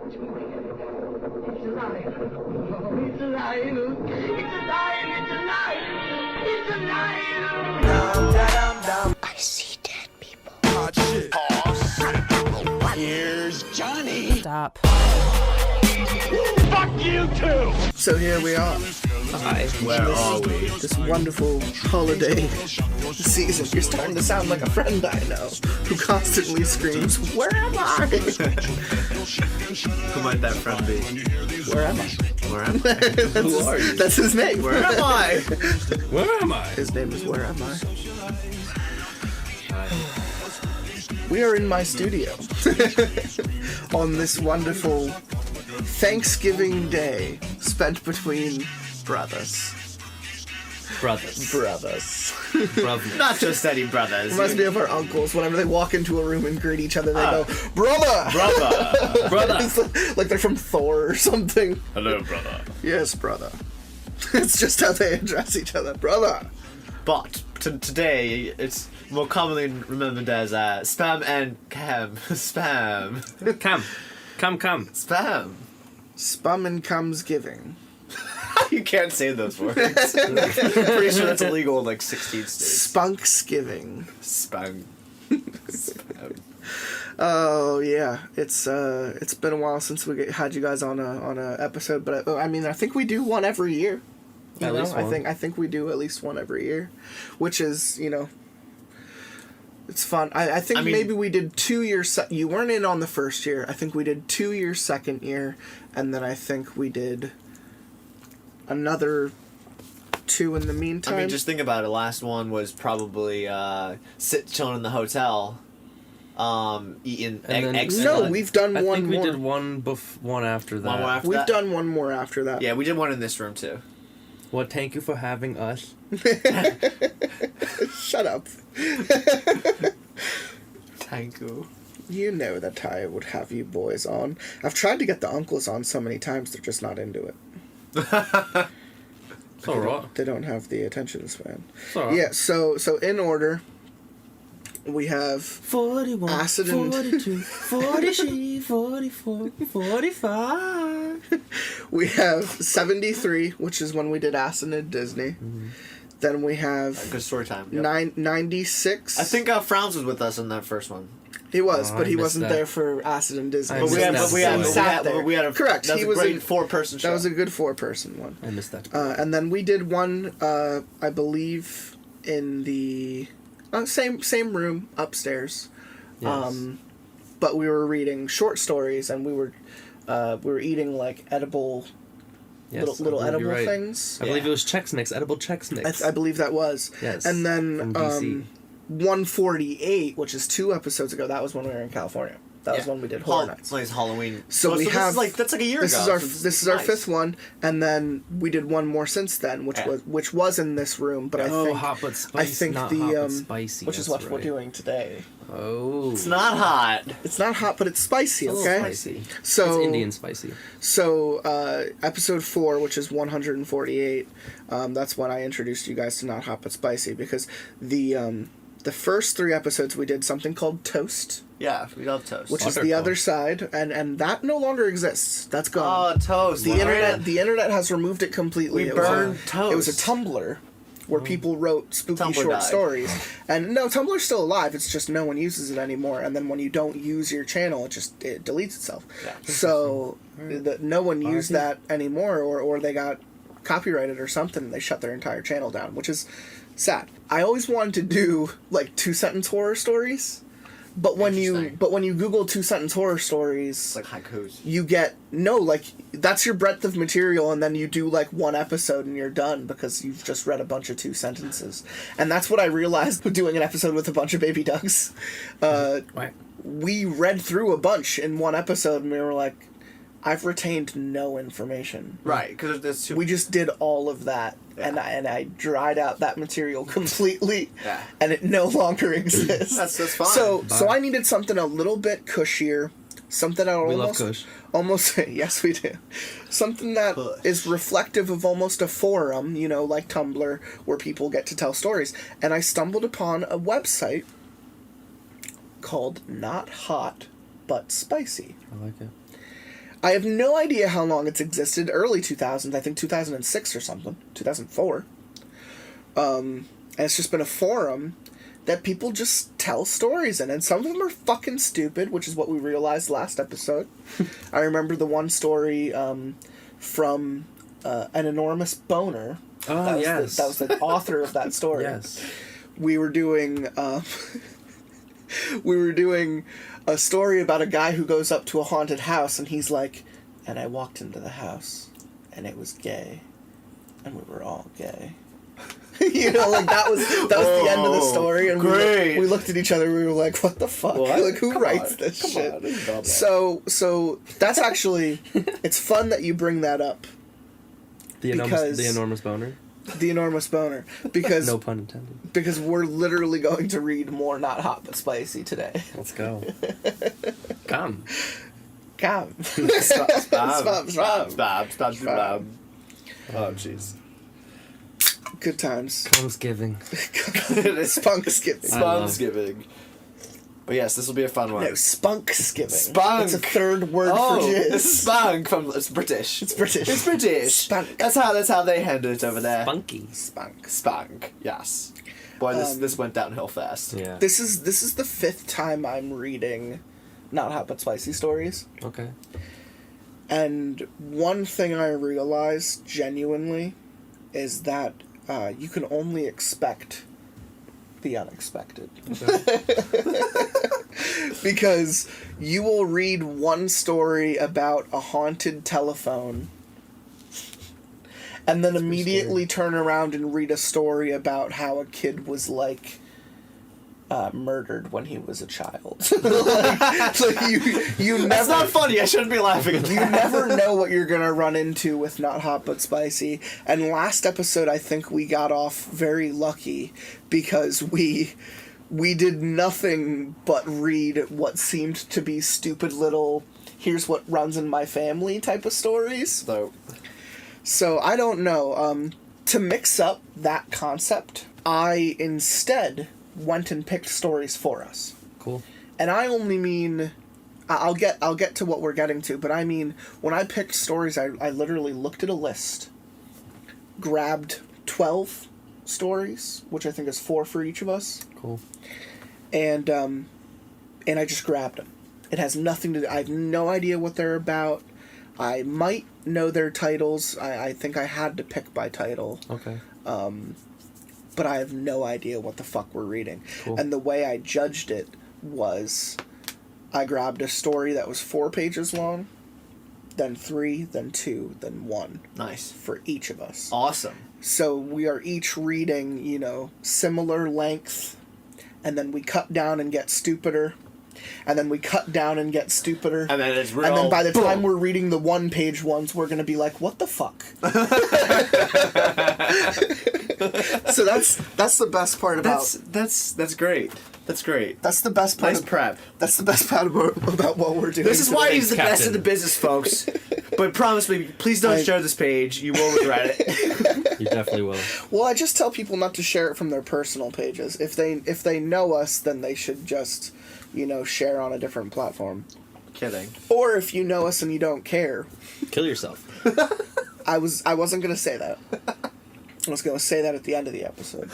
It's alive. Oh, it's alive. It's alive. It's alive. It's alive. I see dead people. Hot shit. Here's Johnny. Stop. Fuck you too. So here we are. Hi. Where are we? This wonderful holiday season. You're starting to sound like a friend I know who constantly screams, "Where am I?" Who might that friend be? Where am I? Where am I? Who are you? That's his name. Where am I? Where am I? His name is Where Am I? We are in my studio on this wonderful Thanksgiving Day spent between brothers. Brothers. Not just any brothers. Reminds me of our uncles. Whenever they walk into a room and greet each other, they go, "Brother!" Brother. It's like they're from Thor or something. Hello, brother. Yes, brother. It's just how they address each other. Brother! But today, it's more commonly remembered as spam and cam. Spam. Come. Spam. Spum and comes giving. You can't say those words. Pretty sure that's illegal in like 16 states. Spunksgiving. Spam. Spam. Oh yeah, it's been a while since we had you guys on a episode, but I mean I think we do one every year. At least one. I think we do at least one every year, which is it's fun. I think maybe we did 2 years. You weren't in on the first year. I think we did 2 years second year, and then I think we did another 2 in the meantime. I mean, just think about it. Last one was probably chilling in the hotel, eating eggs. No, we've done I one think we more. did one after that. One more after We've that? done one more after that. Yeah, we did one in this room too. Well, thank you for having us. Shut up. Thank you. You know that I would have you boys on. I've tried to get the uncles on so many times, they're just not into it. It's alright. They don't have the attention span. It's alright. Yeah, so in order, we have 41, Acid and 42, 43, 44, 45. we have 73, which is when we did Acid and Disney. Mm-hmm. Then we have Good story time. Yep. 96. I think Frowns was with us in that first one. he was, Oh, but I he missed wasn't that. there for Acid and Disney. I missed that. We had a Correct. That He was was a great in- 4-person show. That was a good 4-person one. I missed that. And then we did one, I believe, in the same room upstairs. Yes. But we were reading short stories, and we were eating like edible, Yes, little I believe edible you're right. things. I believe it was Chex Mix, edible Chex Mix. I believe that was. Yes, And then from DC. 148, which is 2 episodes ago. That was when we were in California. That was when we did Horror Nights. Nice Halloween. So we this have is that's like a year this ago. This is our 5th one, and then we did one more since then, which was in this room. But I think hot but spicy. I think not the hot but spicy. which is that's what we're right. doing today. Oh, It's not hot. It's not hot, but it's spicy. It's a Okay, little spicy. So It's Indian spicy. So episode 4, which is 148, that's when I introduced you guys to Not Hot but Spicy, because the first 3 episodes we did something called Toast. Yeah, we love toast. Which is the other side, and that no longer exists. That's gone. Oh, toast. The internet has removed it completely. We It was burned toast. It was a Tumblr where people wrote spooky Tumblr short died. stories. And no, Tumblr's still alive. It's just no one uses it anymore. And then when you don't use your channel, it deletes itself. Yeah. So no one used that anymore, or they got copyrighted or something. And they shut their entire channel down, which is sad. I always wanted to do like 2-sentence horror stories. But when you Google 2-sentence horror stories, It's like haikus. you get that's your breadth of material, and then you do like 1 episode and you're done because you've just read a bunch of 2 sentences. And that's what I realized doing an episode with a bunch of baby ducks. Right. We read through a bunch in 1 episode, and we were like, I've retained no information. Right, because there's We just did all of that, and I dried out that material completely, and it no longer exists. That's fine. So I needed something a little bit cushier, something that We love Kush. almost yes we do, something that is reflective of almost a forum, like Tumblr, where people get to tell stories. And I stumbled upon a website called Not Hot But Spicy. I like it. I have no idea how long it's existed. Early 2000s, I think 2006 or something, 2004. And it's just been a forum that people just tell stories in, and some of them are fucking stupid, which is what we realized last episode. I remember the one story from an enormous boner. Oh, yes. That was the author of that story. Yes. We were doing a story about a guy who goes up to a haunted house, and he's like, and I walked into the house, and it was gay, and we were all gay. You know, like that was the end of the story, and we looked at each other, we were like, what the fuck? What? Like, who writes this shit? So that's actually, it's fun that you bring that up. The enormous boner? The enormous boner. Because no pun intended. Because we're literally going to read more Not Hot But Spicy today. Let's go. Come. Stop. Oh, jeez. Good times. Thanksgiving. Spunksgiving. But yes, this will be a fun one. No, spunksgiving. Spunk. It's a third word for jizz. It's spunk it's British. It's British. It's British. Spunk. That's how they handle it over there. Spunky. Spunk. Yes. Boy, this went downhill fast. Yeah. This is the 5th time I'm reading Not Hot But Spicy stories. Okay. And one thing I realized genuinely is that you can only expect the unexpected. Okay. Because you will read one story about a haunted telephone and then immediately turn around and read a story about how a kid was like murdered when he was a child. you never. That's not funny. I shouldn't be laughing at that. You never know what you're gonna run into with Not Hot But Spicy. And last episode, I think we got off very lucky because we did nothing but read what seemed to be stupid little "here's what runs in my family" type of stories. So I don't know. To mix up that concept, I instead went and picked stories for us. Cool. And I only mean, I'll get to what we're getting to, but I mean, when I picked stories, I literally looked at a list, grabbed 12 stories, which I think is 4 for each of us. Cool. And I just grabbed them. It has nothing to do, I have no idea what they're about. I might know their titles. I think I had to pick by title. Okay. But I have no idea what the fuck we're reading. Cool. And the way I judged it was I grabbed a story that was 4 pages long, then 3, then 2, then 1. Nice. For each of us. Awesome. So we are each reading, similar length, and then we cut down and get stupider, and then we cut down and get stupider. And then it's real. And then by the time we're reading the 1-page ones, we're going to be like, what the fuck? So that's the best part about... That's great. That's great. That's the best part. Nice prep. That's the best part about what we're doing. This is why he's the Captain. best in the business, folks. But promise me, please don't share this page. You will regret it. You definitely will. Well, I just tell people not to share it from their personal pages. If they know us, then they should just, share on a different platform. Kidding. Or if you know us and you don't care. Kill yourself. I wasn't gonna say that. I was gonna say that at the end of the episode.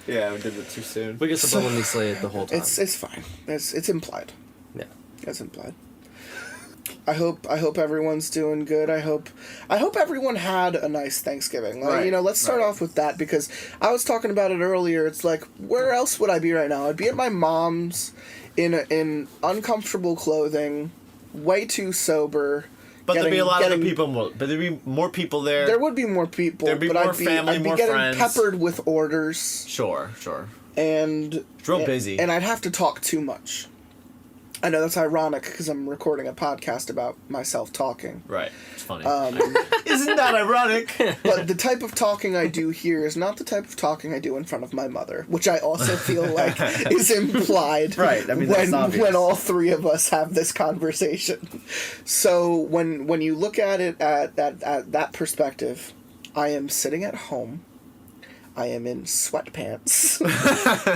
Yeah, we did it too soon. We get subliminally say it the whole time. It's fine. It's implied. Yeah. It's implied. I hope everyone's doing good. I hope everyone had a nice Thanksgiving. Right. Let's start off with that because I was talking about it earlier. It's like, where else would I be right now? I'd be at my mom's in uncomfortable clothing, way too sober. But there'd be a lot of people. But there'd be more people there. There would be more people. There'd be more family, I'd be more getting friends. peppered with orders. Sure. And it's real busy. And I'd have to talk too much. I know that's ironic because I'm recording a podcast about myself talking. Right. It's funny. Isn't that ironic? But the type of talking I do here is not the type of talking I do in front of my mother, which I also feel like is implied right. I mean, that's obvious. When all 3 of us have this conversation. So when you look at it at that perspective, I am sitting at home. I am in sweatpants.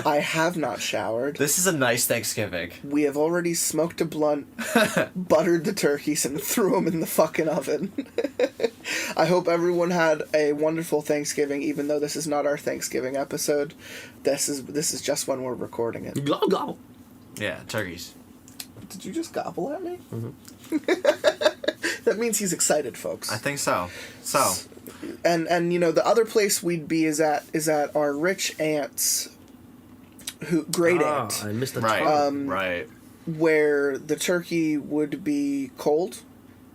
I have not showered. This is a nice Thanksgiving. We have already smoked a blunt, buttered the turkeys, and threw them in the fucking oven. I hope everyone had a wonderful Thanksgiving, even though this is not our Thanksgiving episode. This is just when we're recording it. Gobble, gobble. Yeah, turkeys. Did you just gobble at me? Mm-hmm. That means he's excited, folks. I think so. So, And you know, the other place we'd be is at our rich aunt's great aunt, I missed the right, tongue. right. where the turkey would be cold,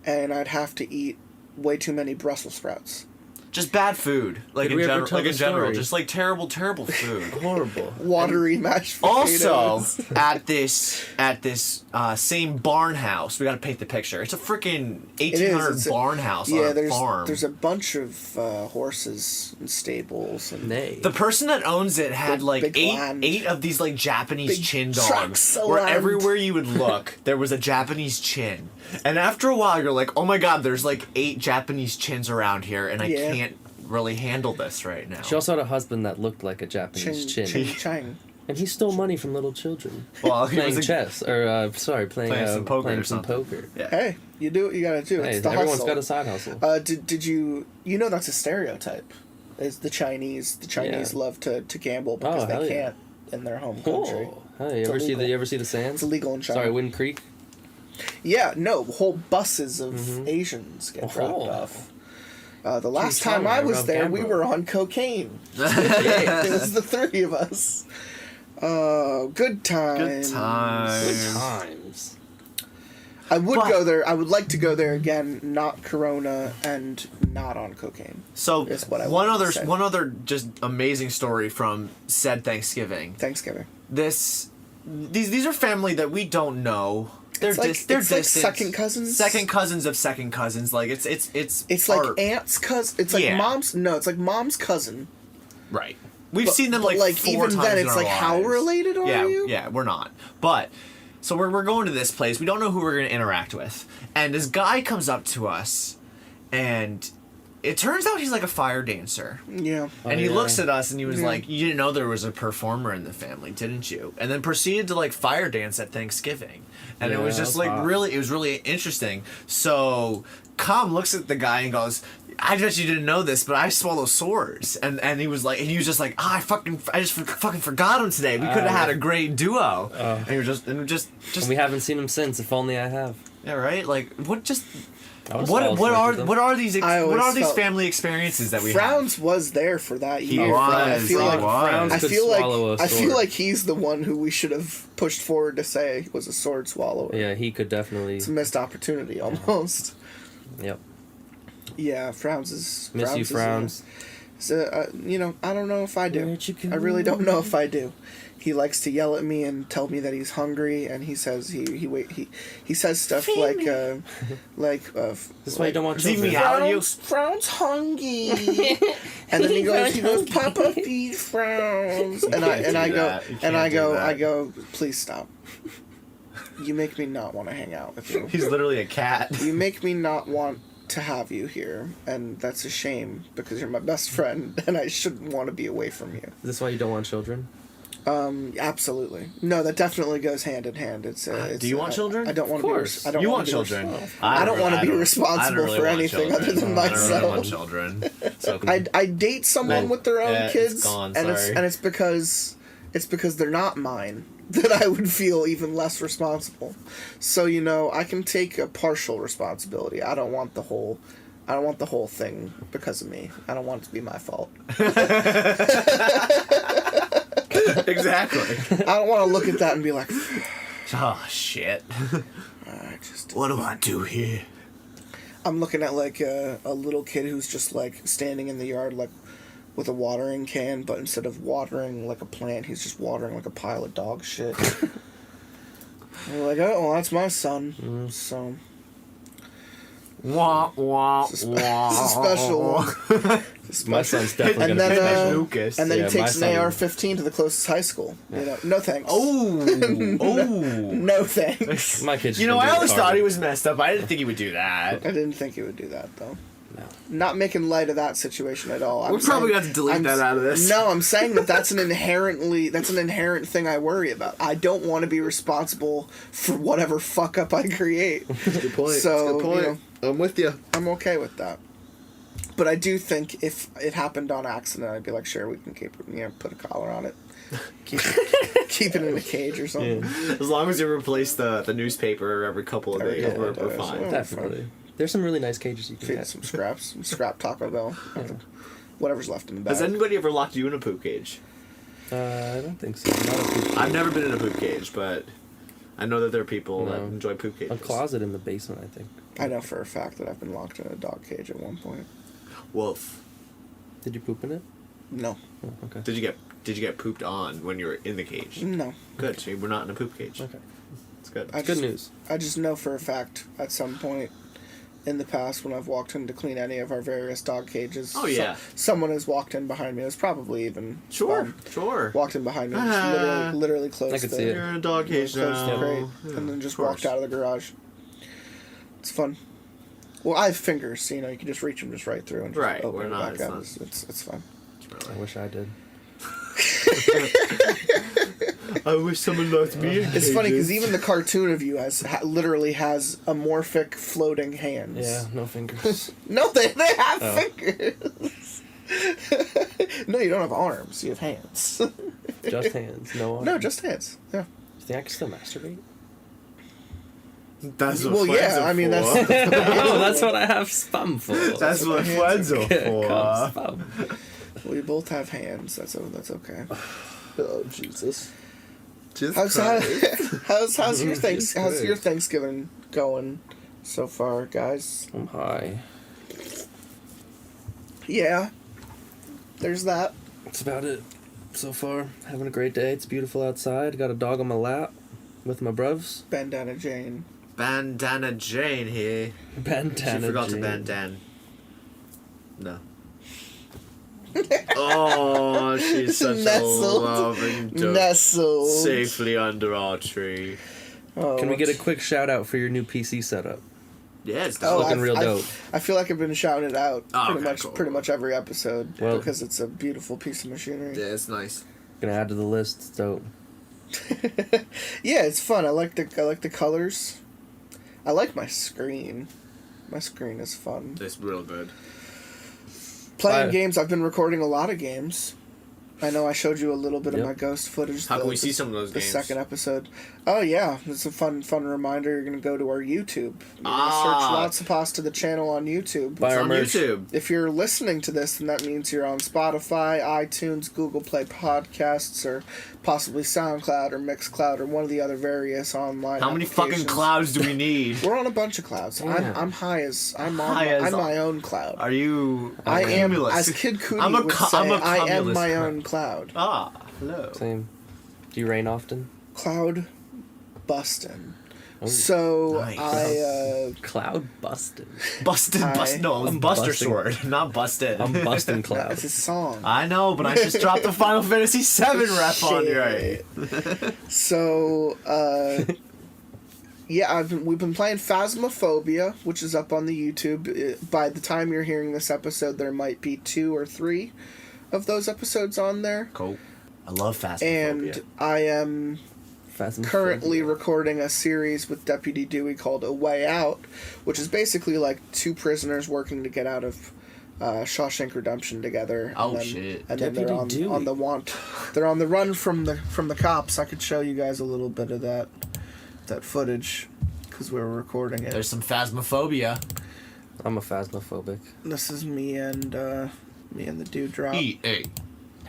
and I'd have to eat way too many Brussels sprouts. Just bad food, like Did in we ever general. tell Like the in general, story? just like terrible food. Horrible. Watery mashed potatoes. Also, at this same barn house, we got to paint the picture. It's a freaking 1800 It's a- barn house yeah, on a farm. there's a bunch of horses and stables and Nay. The person that owns it had like big land. eight of these like Japanese Big chin trucks dogs, where around. everywhere you would look, there was a Japanese chin. And after a while, you're like, oh my god, there's like 8 Japanese chins around here, and I Yeah. can't really handle this right now. She also had a husband that looked like a Japanese chin. Chang. And he stole money from little children. Well, he playing was a- chess. Or, Playing some poker playing or some something. poker. Yeah. Hey, you do what you gotta do. Hey, It's the everyone's hustle. got a side hustle. Did you know that's a stereotype? Is the Chinese Yeah. love to gamble because Oh, hell they yeah. can't in their home country. Oh, hey, It's illegal. you ever see the Sands? It's illegal in China. Sorry, Wind Creek. Yeah, no, whole buses of Asians get dropped Oh. off. The last Tell time me I was about there, we gambling. were on cocaine. It was the 3 of us. Good times. Good time. Good times. I would But- go there. I would like to go there again, not Corona and not on cocaine. So Is what I one wanted to other say. one other just amazing story from said Thanksgiving. Thanksgiving. These are family that we don't know. They're It's like- they're it's like distant. second cousins? Second cousins of second cousins. Like it's It's like our- aunt's cousin. It's like Yeah. mom's. No, it's like mom's cousin. right. We've But- seen them but, like 4 even times then, in it's our like, how lives. related are yeah, you? Yeah, we're not. But so we're going to this place. We don't know who we're going to interact with, and this guy comes up to us, and it turns out he's like a fire dancer. Yeah. And he yeah. looks at us and he was Yeah. like, "You didn't know there was a performer in the family, didn't you?" And then proceeded to like fire dance at Thanksgiving, and it Yeah, was just that's like hot. it was really interesting. So, Com looks at the guy and goes, "I bet you didn't know this, but I swallow swords." And he was just like, "Ah, I just fucking forgot him today. We could have had a great duo." And he was just And we haven't seen him since. If only I have. yeah, right. Like what I would've swallowed what swords are with them. what are these I what always are these felt- family experiences that we have? Frowns was there for that He year. was. I feel he like was. I could feel swallow a like I feel sword. like he's the one who we should have pushed forward to say was a sword swallower. Yeah, he could definitely. It's a missed opportunity almost. Yep. Yeah, Frowns is. Miss you, Frowns. You know, I don't know if I do. Where'd you go? I really don't know if I do. He likes to yell at me and tell me that he's hungry, and he says he says stuff like This is why you don't want Does he children. meow? How are you? Frowns hungry, and then he goes, Papa feed Frowns, and I can't do go that. You and I can't do go that. please stop. You make me not want to hang out with you. He's literally a cat. You make me not want to have you here, and that's a shame because you're my best friend, and I shouldn't want to be away from you. Is this why you don't want children? Absolutely. No, that definitely goes hand in hand. It's do you want children? I don't want Of to be. course. I don't You wanna want be children. I don't wanna be I don't responsible really for want anything other than I don't really want myself. children. So I date someone Man, with their own yeah, it's kids, gone, and sorry. it's because they're not mine that I would feel even less responsible. So you know, I can take a partial responsibility. I don't want the whole thing because of me. I don't want it to be my fault. Exactly. I don't want to look at that and be like, Oh shit. What do I do here? I'm looking at like a little kid who's just like standing in the yard like with a watering can, but instead of watering like a plant, he's just watering like a pile of dog shit. And we're like, oh, well, that's my son. So Wah wah it's wah. a special one. my son's definitely And gonna then, be special. Lucas. And then Yeah, he takes my an son- AR-15 to the closest high school. You know, no thanks. Oh, No thanks. My kid's You know, gonna I be always retarded. thought he was messed up. I didn't think he would do that. I didn't think he would do that though. Not making light of that situation at all. We're probably going to delete that out of this. No, I'm saying that's an inherent thing I worry about. I don't want to be responsible for whatever fuck up I create. That's a good point. So, That's a good point. you know, I'm with you. I'm okay with that. But I do think if it happened on accident, I'd be like, sure, we can put a collar on it. Keep it in a cage or something. Yeah. As long as you replace the newspaper every couple of days, we're fine. Definitely. There's some really nice cages you can Feed get. some scraps. Some scrap Taco Bell. Whatever's left in the bag. Has anybody ever locked you in a poop cage? I don't think so. Not a poop cage. I've never been in a poop cage, but I know that there are people that No. enjoy poop cages. A closet in the basement, I think. I know for a fact that I've been locked in a dog cage at one point. Wolf. Did you poop in it? No. Oh, okay. Did you get pooped on when you were in the cage? No. Good. So we're not in a poop cage. Okay. It's good. Good news. I just know for a fact at some point in the past when I've walked in to clean any of our various dog cages. Oh, yeah. Someone has walked in behind me. It was probably even Sure. walked in behind me, and just literally closed I could see it. You're in a dog cage closed the now. crate, Yeah, and then just of course. walked out of the garage. It's fun. Well, I have fingers, so, you know, you can just reach them just right through and just Right, open we're it not- back it's out. not- It's fun. I wish I did. I wish someone locked me in It's funny because even the cartoon of you literally has amorphic floating hands. Yeah, no fingers. No, they have fingers. No, you don't have arms. You have hands. Just hands, no arms. No, just hands. Yeah. You think I can still masturbate? That's what Well, friends yeah. are I mean, for. Oh, that's what I have spam for. That's what hands friends are Come for. spam. We both have hands. That's okay. Oh, Jesus. Just How's your Jesus how's your Christ. Thanksgiving going so far, guys? I'm high. Yeah. There's that. That's about it so far. Having a great day. It's beautiful outside. Got a dog on my lap with my bruvs. Bandana Jane. Bandana Jane here. Bandana She forgot Jane. to bandana. No. Oh, she's such Nestled. a loving duck. Nestled. Safely under our tree. Oh, Can we get a quick shout out for your new PC setup? Yeah, it's Oh, looking real dope. I feel like I've been shouting it out Oh, pretty okay, much cool. pretty much every episode Well- because it's a beautiful piece of machinery. Yeah, it's nice. Gonna add to the list. It's dope. Yeah, it's fun. I like the colors. I like my screen. My screen is fun. It's real good. Playing I- games. I've been recording a lot of games. I know I showed you a little bit of Yep. my ghost footage. How can we see some of those the games? second episode. Oh yeah, it's a fun reminder. You're gonna go to our YouTube. You're gonna Ah. search Lots of Pasta the channel on YouTube. Buy It's our on merch. YouTube. If you're listening to this, then that means you're on Spotify, iTunes, Google Play Podcasts, or possibly SoundCloud or Mixcloud or one of the other various online. How many fucking applications. clouds do we need? We're on a bunch of clouds. Yeah. I'm high as I'm my own cloud. Are you? I am, cumulus? as Kid Cudi I'm a would cu- say, I'm a I am cumulus my cloud. own cloud. Ah, hello. Same. Do you rain often? Cloud bustin'. Oh, So Nice. Cloud busted. Busted, I- No, it was I'm Buster busting. Sword, not busted. I'm busting It's cloud. a song. I know, but I just dropped the Final Fantasy VII rep on you. Right? So, yeah, we've been playing Phasmophobia, which is up on the YouTube. By the time you're hearing this episode, there might be 2 or 3 of those episodes on there. Cool. I love Phasmophobia. And I am currently recording a series with Deputy Dewey called A Way Out, which is basically like 2 prisoners working to get out of Shawshank Redemption together. Oh, and then, shit. And then they're Deputy Dewey. on the want. They're on the run from the cops. I could show you guys a little bit of that footage because we were recording it. There's some Phasmophobia. I'm a phasmophobic. This is me and the dude drop. EA.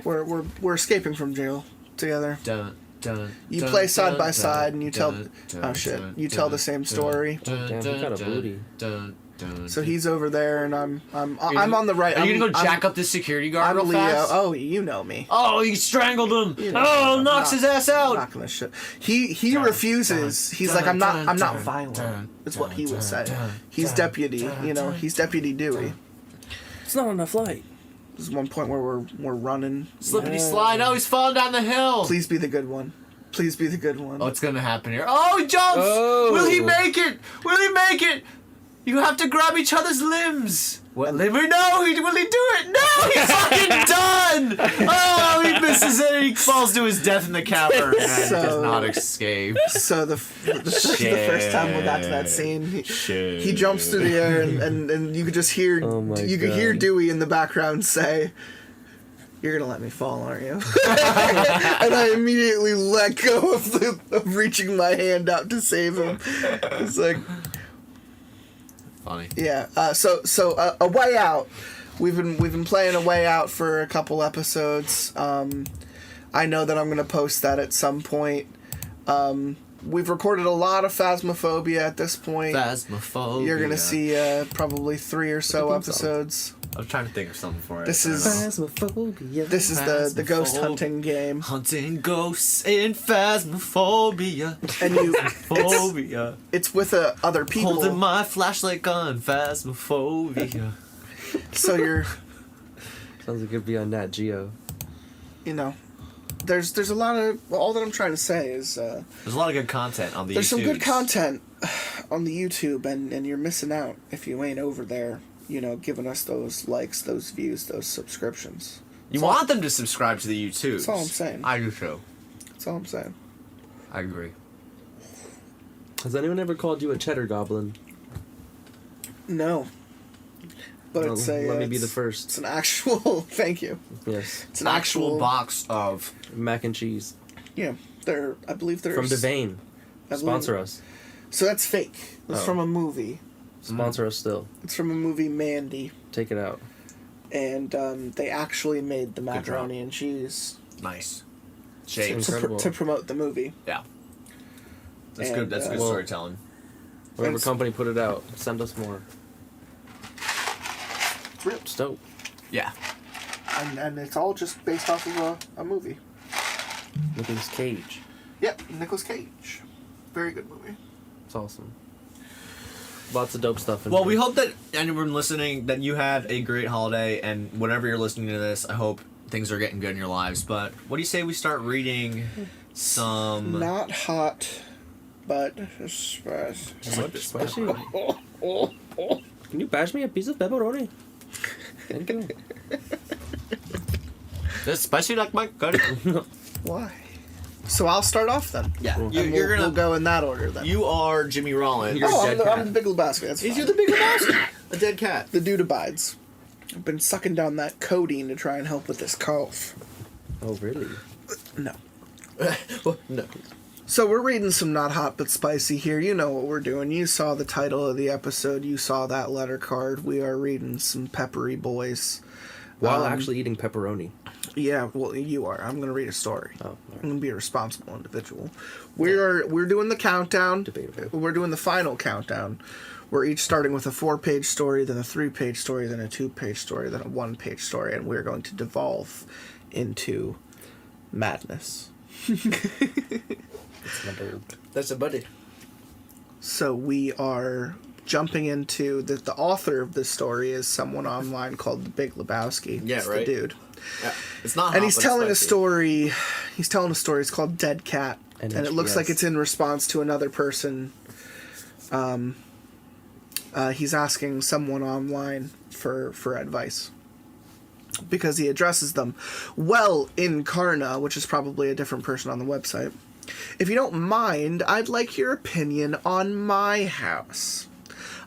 We're escaping from jail together. Dun, dun, You dun, play side dun, by dun, side and you tell- dun, oh, shit. dun, You tell the dun, same dun, story. dun, Damn, he dun, got a dun, booty. dun, dun, So dun. he's over there and I'm Are you- on the right. Are you gonna go I'm- jack up this security guard I'm real Leo. fast? Oh, you know me. Oh, he strangled him. You know Oh, me. knocks I'm his ass I'm out. not gonna shit. He refuses. He's like, I'm not violent. Is what he would say. He's deputy. You know, he's Deputy Dewey. It's not on a flight. There's one point where we're running. Slippity slide. Oh, he's falling down the hill. Please be the good one. Please be the good one. Oh, it's gonna happen here. Oh, he jumps. Oh. Will he make it? Will he make it? You have to grab each other's limbs. What limb? No, will he do it? No, he's fucking done. Oh, he misses it. He falls to his death in the cavern and does not escape. So the first time we got to that scene, he jumps through the air and you could just hear could hear Dewey in the background say, "You're gonna let me fall, aren't you?" And I immediately let go of reaching my hand out to save him. It's like. Funny. Yeah. So A Way Out. We've been playing A Way Out for a couple episodes. I know that I'm gonna post that at some point. We've recorded a lot of Phasmophobia at this point. Phasmophobia. You're gonna see probably 3 or so episodes. I was trying to think of something for it. This is the ghost hunting game. Hunting ghosts in Phasmophobia. And it's with other people. Holding my flashlight gun, Phasmophobia. So you're. Sounds like it'd be on Nat Geo. You know, there's a lot of. All that I'm trying to say is. There's a lot of good content on the YouTube. There's some good content on the YouTube, and you're missing out if you ain't over there. You know, giving us those likes, those views, those subscriptions. You want them to subscribe to the YouTube. That's all I'm saying. I do too. That's all I'm saying. I agree. Has anyone ever called you a cheddar goblin? No. But Well, it's a. let me be the first. It's an actual. Thank you. Yes. It's an Actual box of. Mac and cheese. Yeah, I believe there's. From Devane. Sponsor us. So that's fake. It's from a movie. Sponsor us still. It's from a movie, Mandy. Take it out. And they actually made the macaroni and cheese Nice. Shapes. to promote the movie. Yeah. That's And, good. That's good well, storytelling. Whatever And- company put it out, send us more. Ripped. It's dope. Yeah. And it's all just based off of a movie. Nicolas Cage. Yep, Nicolas Cage. Very good movie. It's awesome. Lots of dope stuff. Well, we hope that anyone listening, that you had a great holiday, and whenever you're listening to this, I hope things are getting good in your lives. But what do you say we start reading some... Not hot, but spicy. Spicy. Can you bash me a piece of pepperoni? Thank you. That's spicy like my gut. Why? So I'll start off then. Yeah, And you're gonna we'll go in that order then. You are Jimmy Rollins. You're I'm dead the, cat. I'm the Big Lebowski. That's fine. You're the big Lebowski. A dead cat. The dude abides. I've been sucking down that codeine to try and help with this cough. Oh, really? No. No. So we're reading some not hot but spicy here. You know what we're doing. You saw the title of the episode. You saw that letter card. We are reading some peppery boys. While actually eating pepperoni. Yeah, well, you are. I'm going to read a story. Oh, all I'm going to be a responsible individual. We're doing the countdown. Debatable. We're doing the final countdown. We're each starting with a 4-page story, then a 3-page story, then a 2-page story, then a 1-page story, and we're going to devolve into madness. That's a buddy. So we are jumping into the author of this story is someone online called the Big Lebowski. Yeah, it's right. The dude. Yeah. It's not. And hot, he's but telling a spicy. story. He's telling a story. It's called Dead Cat, and it looks NHBS. like it's in response to another person. He's asking someone online for advice because he addresses them. Well, Incarna, which is probably a different person on the website. If you don't mind, I'd like your opinion on my house.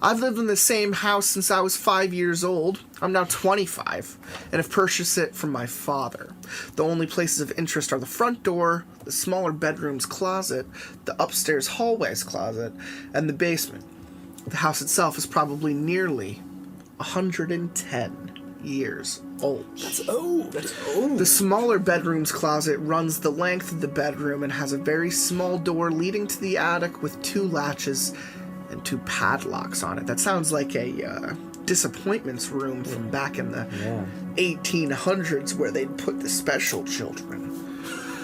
I've lived in the same house since I was 5 years old. I'm now 25, and have purchased it from my father. The only places of interest are the front door, the smaller bedroom's closet, the upstairs hallway's closet, and the basement. The house itself is probably nearly 110 years old. That's old. That's old. The smaller bedroom's closet runs the length of the bedroom and has a very small door leading to the attic with 2 latches and 2 padlocks on it. That sounds like a disappointments room from back in the 1800s where they'd put the special children.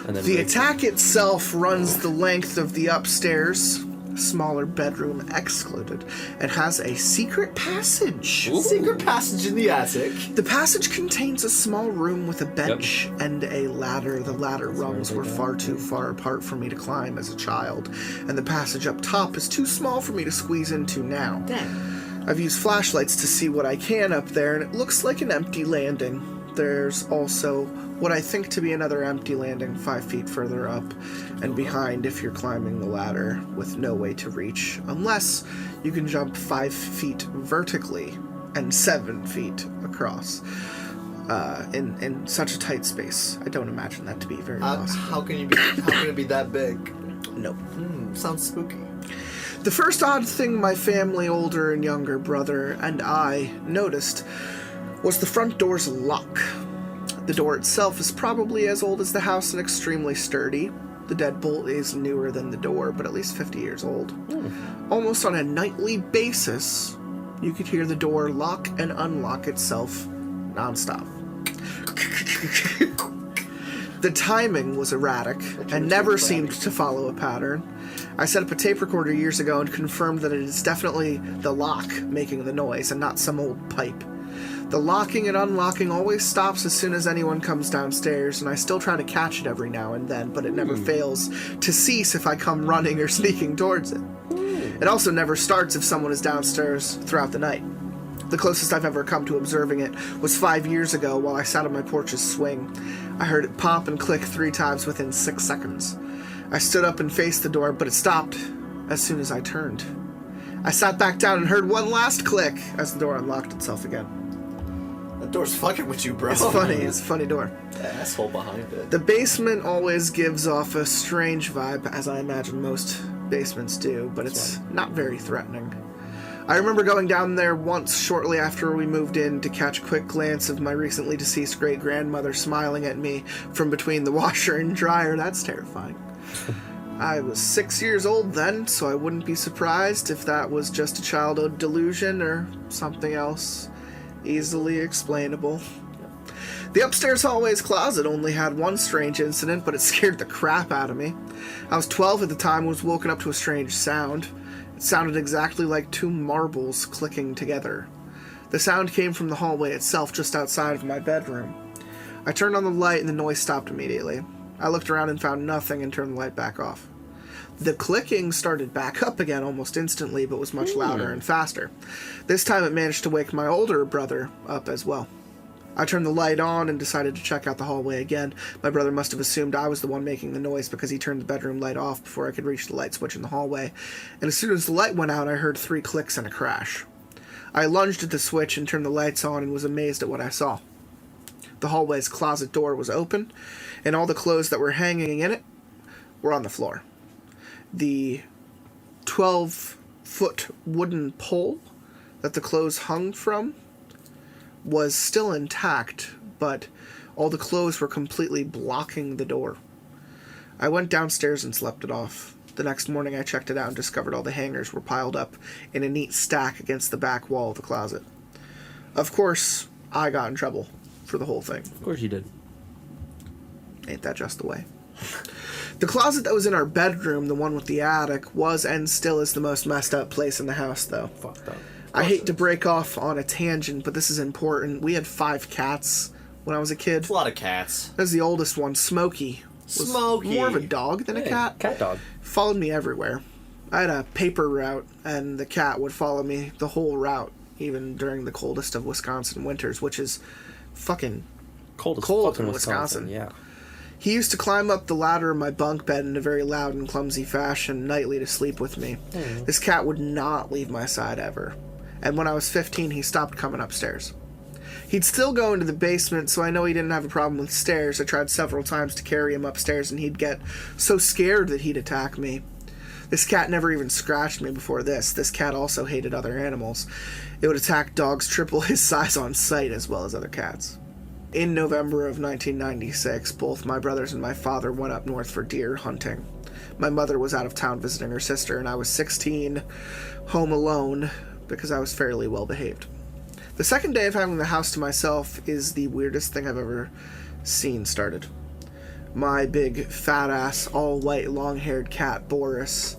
And then The attack itself runs the length of the upstairs, smaller bedroom excluded, and has a secret passage. Secret passage in the attic. The passage contains a small room with a bench and a ladder. The ladder rungs were far too far apart for me to climb as a child, and the passage up top is too small for me to squeeze into now. Damn. I've used flashlights to see what I can up there, and it looks like an empty landing. There's also what I think to be another empty landing 5 feet further up and behind if you're climbing the ladder with no way to reach, unless you can jump 5 feet vertically and 7 feet across in such a tight space. I don't imagine that to be very possible. How can it be that big? Nope. Sounds spooky. The first odd thing my family, older and younger brother, and I noticed was the front door's lock. The door itself is probably as old as the house and extremely sturdy. The deadbolt is newer than the door, but at least 50 years old. Almost on a nightly basis, you could hear the door lock and unlock itself nonstop. The timing was erratic and never seemed to follow a pattern. I set up a tape recorder years ago and confirmed that it is definitely the lock making the noise and not some old pipe. The locking and unlocking always stops as soon as anyone comes downstairs, and I still try to catch it every now and then, but it never fails to cease if I come running or sneaking towards it. It also never starts if someone is downstairs throughout the night. The closest I've ever come to observing it was 5 years ago while I sat on my porch's swing. I heard it pop and click 3 times within 6 seconds. I stood up and faced the door, but it stopped as soon as I turned. I sat back down and heard one last click as the door unlocked itself again. That door's fucking with you, bro. It's funny. It's a funny door. The asshole behind it. The basement always gives off a strange vibe, as I imagine most basements do, but it's not very threatening. I remember going down there once shortly after we moved in to catch a quick glance of my recently deceased great-grandmother smiling at me from between the washer and dryer. That's terrifying. I was 6 years old then, so I wouldn't be surprised if that was just a childhood delusion or something else easily explainable. The upstairs hallway's closet only had one strange incident, but it scared the crap out of me. I was 12 at the time and was woken up to a strange sound. It sounded exactly like 2 marbles clicking together. The sound came from the hallway itself, just outside of my bedroom. I turned on the light and the noise stopped immediately. I looked around and found nothing and turned the light back off. The clicking started back up again almost instantly, but was much louder and faster. This time it managed to wake my older brother up as well. I turned the light on and decided to check out the hallway again. My brother must have assumed I was the one making the noise because he turned the bedroom light off before I could reach the light switch in the hallway. And as soon as the light went out, I heard 3 clicks and a crash. I lunged at the switch and turned the lights on and was amazed at what I saw. The hallway's closet door was open, and all the clothes that were hanging in it were on the floor. The 12-foot wooden pole that the clothes hung from was still intact, but all the clothes were completely blocking the door. I went downstairs and slept it off. The next morning I checked it out and discovered all the hangers were piled up in a neat stack against the back wall of the closet. Of course, I got in trouble for the whole thing. Of course you did. Ain't that just the way? The closet that was in our bedroom, the one with the attic, was and still is the most messed up place in the house, though. Fucked up. I hate to break off on a tangent, but this is important. We had 5 cats when I was a kid. It's a lot of cats. That was the oldest one, Smokey. Was Smokey. more of a dog than a cat. Cat dog. Followed me everywhere. I had a paper route, and the cat would follow me the whole route, even during the coldest of Wisconsin winters, which is fucking Cold in in Wisconsin. Yeah. He used to climb up the ladder of my bunk bed in a very loud and clumsy fashion nightly to sleep with me. This cat would not leave my side ever. And when I was 15, he stopped coming upstairs. He'd still go into the basement, so I know he didn't have a problem with stairs. I tried several times to carry him upstairs, and he'd get so scared that he'd attack me. This cat never even scratched me before this. This cat also hated other animals. It would attack dogs triple his size on sight, as well as other cats. In November of 1996, both my brothers and my father went up north for deer hunting. My mother was out of town visiting her sister, and I was 16, home alone, because I was fairly well behaved. The second day of having the house to myself is the weirdest thing I've ever seen started. My big, fat-ass, all-white, long-haired cat, Boris,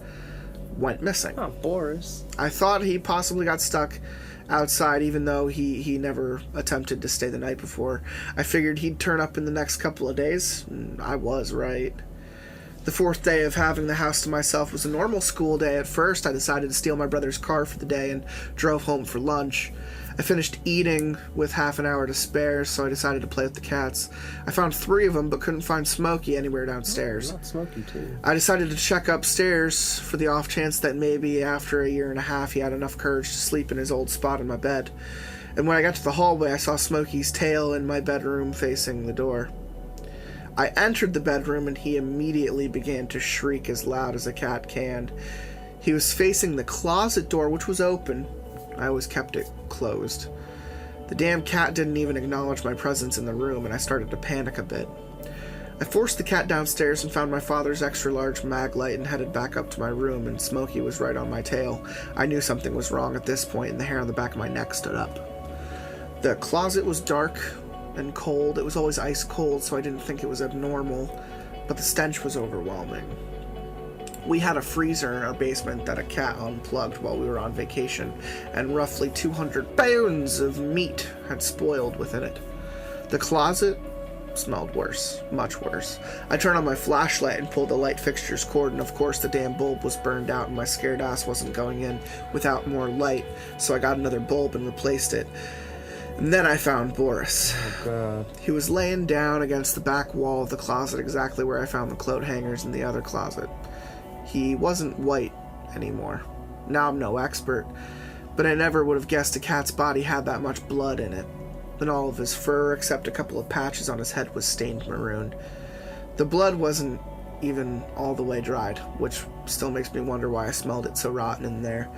went missing. Oh, Boris. I thought he possibly got stuck outside, even though he never attempted to stay the night before. I figured he'd turn up in the next couple of days, and I was right. The fourth day of having the house to myself was a normal school day at first. I decided to steal my brother's car for the day and drove home for lunch. I finished eating with half an hour to spare, so I decided to play with the cats. I found 3 of them, but couldn't find Smokey anywhere downstairs. Not Smokey, too. I decided to check upstairs for the off chance that maybe after a year and a half he had enough courage to sleep in his old spot in my bed. And when I got to the hallway, I saw Smokey's tail in my bedroom facing the door. I entered the bedroom and he immediately began to shriek as loud as a cat can. He was facing the closet door, which was open. I always kept it closed. The damn cat didn't even acknowledge my presence in the room, and I started to panic a bit. I forced the cat downstairs and found my father's extra-large mag light and headed back up to my room, and Smokey was right on my tail. I knew something was wrong at this point, and the hair on the back of my neck stood up. The closet was dark and cold. It was always ice cold, so I didn't think it was abnormal, but the stench was overwhelming. We had a freezer in our basement that a cat unplugged while we were on vacation, and roughly 200 pounds of meat had spoiled within it. The closet smelled worse, much worse. I turned on my flashlight and pulled the light fixture's cord, and of course the damn bulb was burned out and my scared ass wasn't going in without more light, so I got another bulb and replaced it. And then I found Boris. Oh, God. He was laying down against the back wall of the closet, exactly where I found the clothes hangers in the other closet. He wasn't white anymore. Now I'm no expert, but I never would have guessed a cat's body had that much blood in it. And all of his fur, except a couple of patches on his head, was stained maroon. The blood wasn't even all the way dried, which still makes me wonder why I smelled it so rotten in there.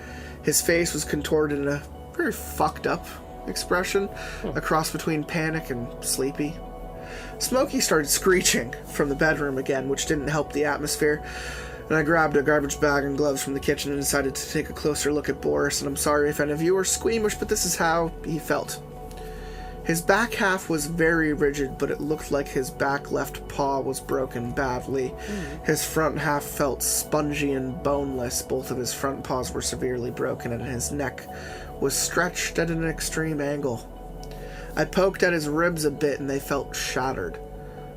His face was contorted in a very fucked up expression, a cross between panic and sleepy. Smokey started screeching from the bedroom again, which didn't help the atmosphere. And I grabbed a garbage bag and gloves from the kitchen and decided to take a closer look at Boris, and I'm sorry if any of you are squeamish, but this is how he felt. His back half was very rigid, but it looked like his back left paw was broken badly. His front half felt spongy and boneless. Both of his front paws were severely broken, and his neck was stretched at an extreme angle. I poked at his ribs a bit, and they felt shattered.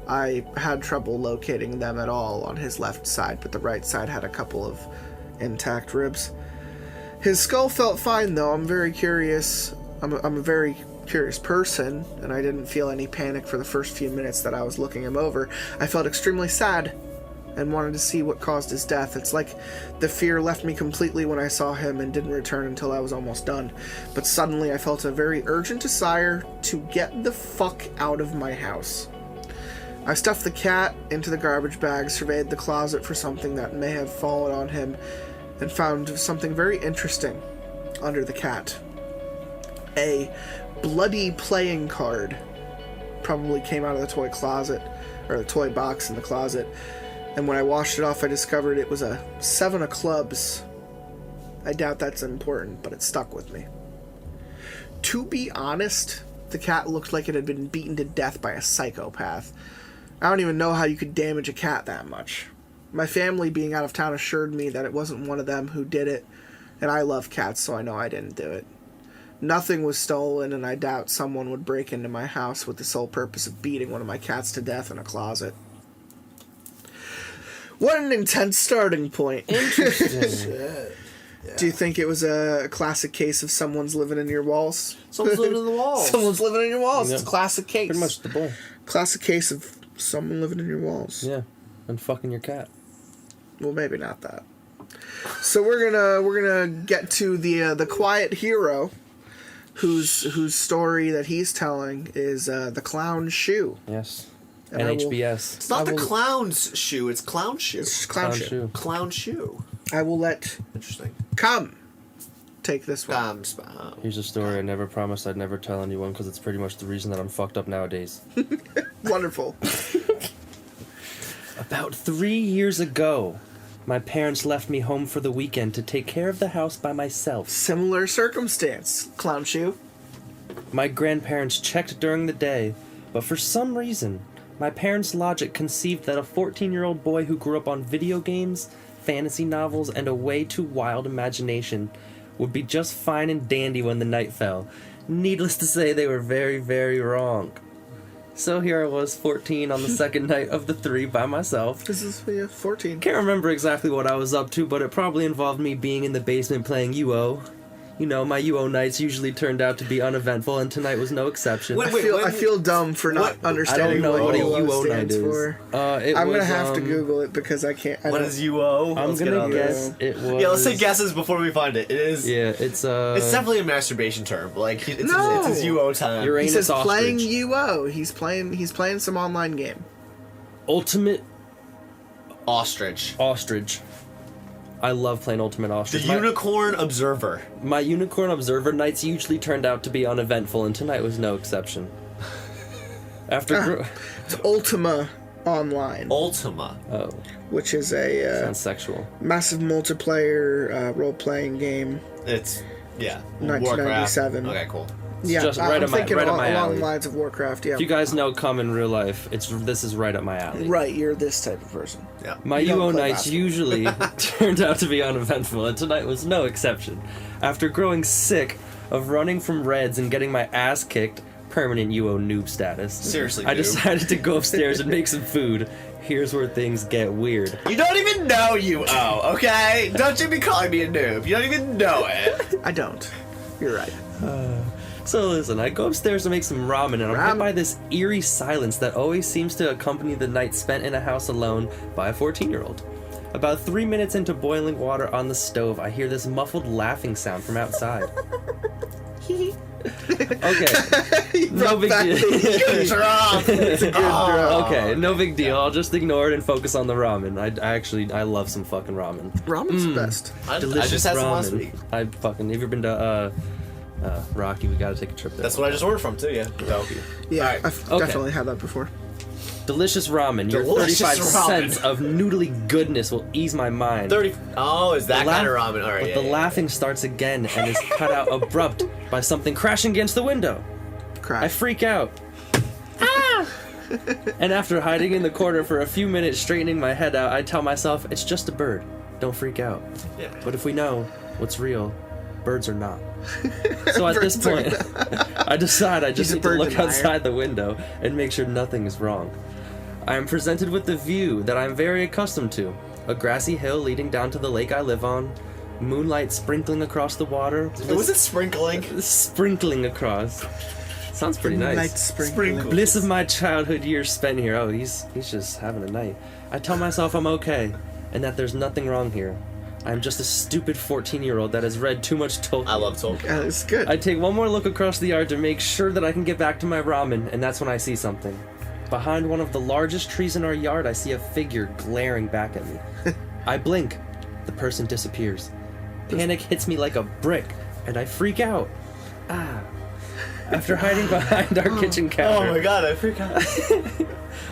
I had trouble locating them at all on his left side, but the right side had a couple of intact ribs. His skull felt fine, though. I'm very curious. I'm a very curious person, and I didn't feel any panic for the first few minutes that I was looking him over. I felt extremely sad and wanted to see what caused his death. It's like the fear left me completely when I saw him and didn't return until I was almost done. But suddenly I felt a very urgent desire to get the fuck out of my house. I stuffed the cat into the garbage bag, surveyed the closet for something that may have fallen on him, and found something very interesting under the cat. A bloody playing card. Probably came out of the toy closet, or the toy box in the closet. And when I washed it off, I discovered it was a 7 of clubs. I doubt that's important, but it stuck with me. To be honest, the cat looked like it had been beaten to death by a psychopath. I don't even know how you could damage a cat that much. My family being out of town assured me that it wasn't one of them who did it, and I love cats, so I know I didn't do it. Nothing was stolen, and I doubt someone would break into my house with the sole purpose of beating one of my cats to death in a closet. What an intense starting point. Interesting. Yeah. Do you think it was a classic case of someone's living in your walls? Someone's living in the walls. Someone's living in your walls. Yeah. It's a classic case. Pretty much the bull. Classic case of someone living in your walls. Yeah. And fucking your cat. Well, maybe not that. So we're gonna get to the quiet hero, whose story that he's telling is the clown shoe. Yes. And NHBS. It's not the clown's shoe, it's clown shoe. It's clown shoe. Clown shoe. I will let Interesting. take this one. Here's a story I never promised I'd never tell anyone because it's pretty much the reason that I'm fucked up nowadays. Wonderful. About 3 years ago, my parents left me home for the weekend to take care of the house by myself. Similar circumstance, clown shoe. My grandparents checked during the day, but for some reason, my parents' logic conceived that a 14-year-old boy who grew up on video games, fantasy novels, and a way too wild imagination would be just fine and dandy when the night fell. Needless to say, they were very, very wrong. So here I was, 14, on the second night of the 3 by myself. This is 14. Can't remember exactly what I was up to, but it probably involved me being in the basement playing UO. You know, my UO nights usually turned out to be uneventful, and tonight was no exception. Wait, I feel dumb for not understanding I don't know what a UO stands night is. for. I'm going to have to Google it because I can't. What is UO? I'm going to guess it was... Yeah, let's say guesses before we find it. It is... Yeah, it's It's definitely a masturbation term. Like, it's his UO time. He Uranus says ostrich. playing UO. He's playing some online game. Ultimate Ostrich. Ostrich. I love playing Ultimate The Ostrich. Unicorn Observer. My Unicorn Observer nights usually turned out to be uneventful, and tonight was no exception. After... It's Ultima Online, Ultima. Oh, which is a sounds sexual. massive multiplayer role-playing game. It's, yeah. 1997. Warcraft. Okay, cool. Yeah, just I'm right up my- thinking right up my along alley. the lines of Warcraft. Yeah, If you guys know Come in real life, this is right up my alley. right. You're this type of person. Yeah. My You don't UO play nights basketball. usually turned out to be uneventful, and tonight was no exception. After growing sick of running from reds and getting my ass kicked, permanent UO noob status. Seriously, I noob. decided to go upstairs and make some food. Here's where things get weird. You don't even know UO, okay? Don't you be calling me a noob. You don't even know it. I don't. You're right. So listen, I go upstairs to make some ramen, and I'm hit Ramen. by this eerie silence that always seems to accompany the night spent in a house alone by a 14-year-old. About 3 minutes into boiling water on the stove, I hear this muffled laughing sound from outside. Okay, no big deal. Good drop. It's a good drop. Okay, no big deal. I'll just ignore it and focus on the ramen. I love some fucking ramen. Ramen's the best. I Delicious just had some ramen. last week. Have you ever been to Rocky? We gotta take a trip there. That's what I just ordered from, too, yeah. So, Yeah, Alright. I've Okay. definitely had that before. Delicious ramen. Your Delicious 35 ramen. cents of noodly goodness will ease my mind. 30... Oh, is that The laugh- kind of ramen? All right, But yeah, the yeah, laughing starts again and is cut out abrupt by something crashing against the window. Cry. I freak out. And after hiding in the corner for a few minutes, straightening my head out, I tell myself, it's just a bird. Don't freak out. Yeah. But if we know what's real, birds are not. So at this point, I decide I just He's a need to bird look denier. outside the window and make sure nothing is wrong. I am presented with the view that I'm very accustomed to. A grassy hill leading down to the lake I live on, moonlight sprinkling across the water. Was it sprinkling? Sprinkling across. Sounds pretty Night nice. sprinkling. Bliss of my childhood years spent here. Oh, he's just having a night. I tell myself I'm okay, and that there's nothing wrong here. I'm just a stupid 14-year-old that has read too much Tolkien. I love Tolkien. It's good. I take one more look across the yard to make sure that I can get back to my ramen, and that's when I see something. Behind one of the largest trees in our yard, I see a figure glaring back at me. I blink. The person disappears. Panic hits me like a brick, and I freak out. After hiding behind our kitchen counter, Oh my god, I forgot.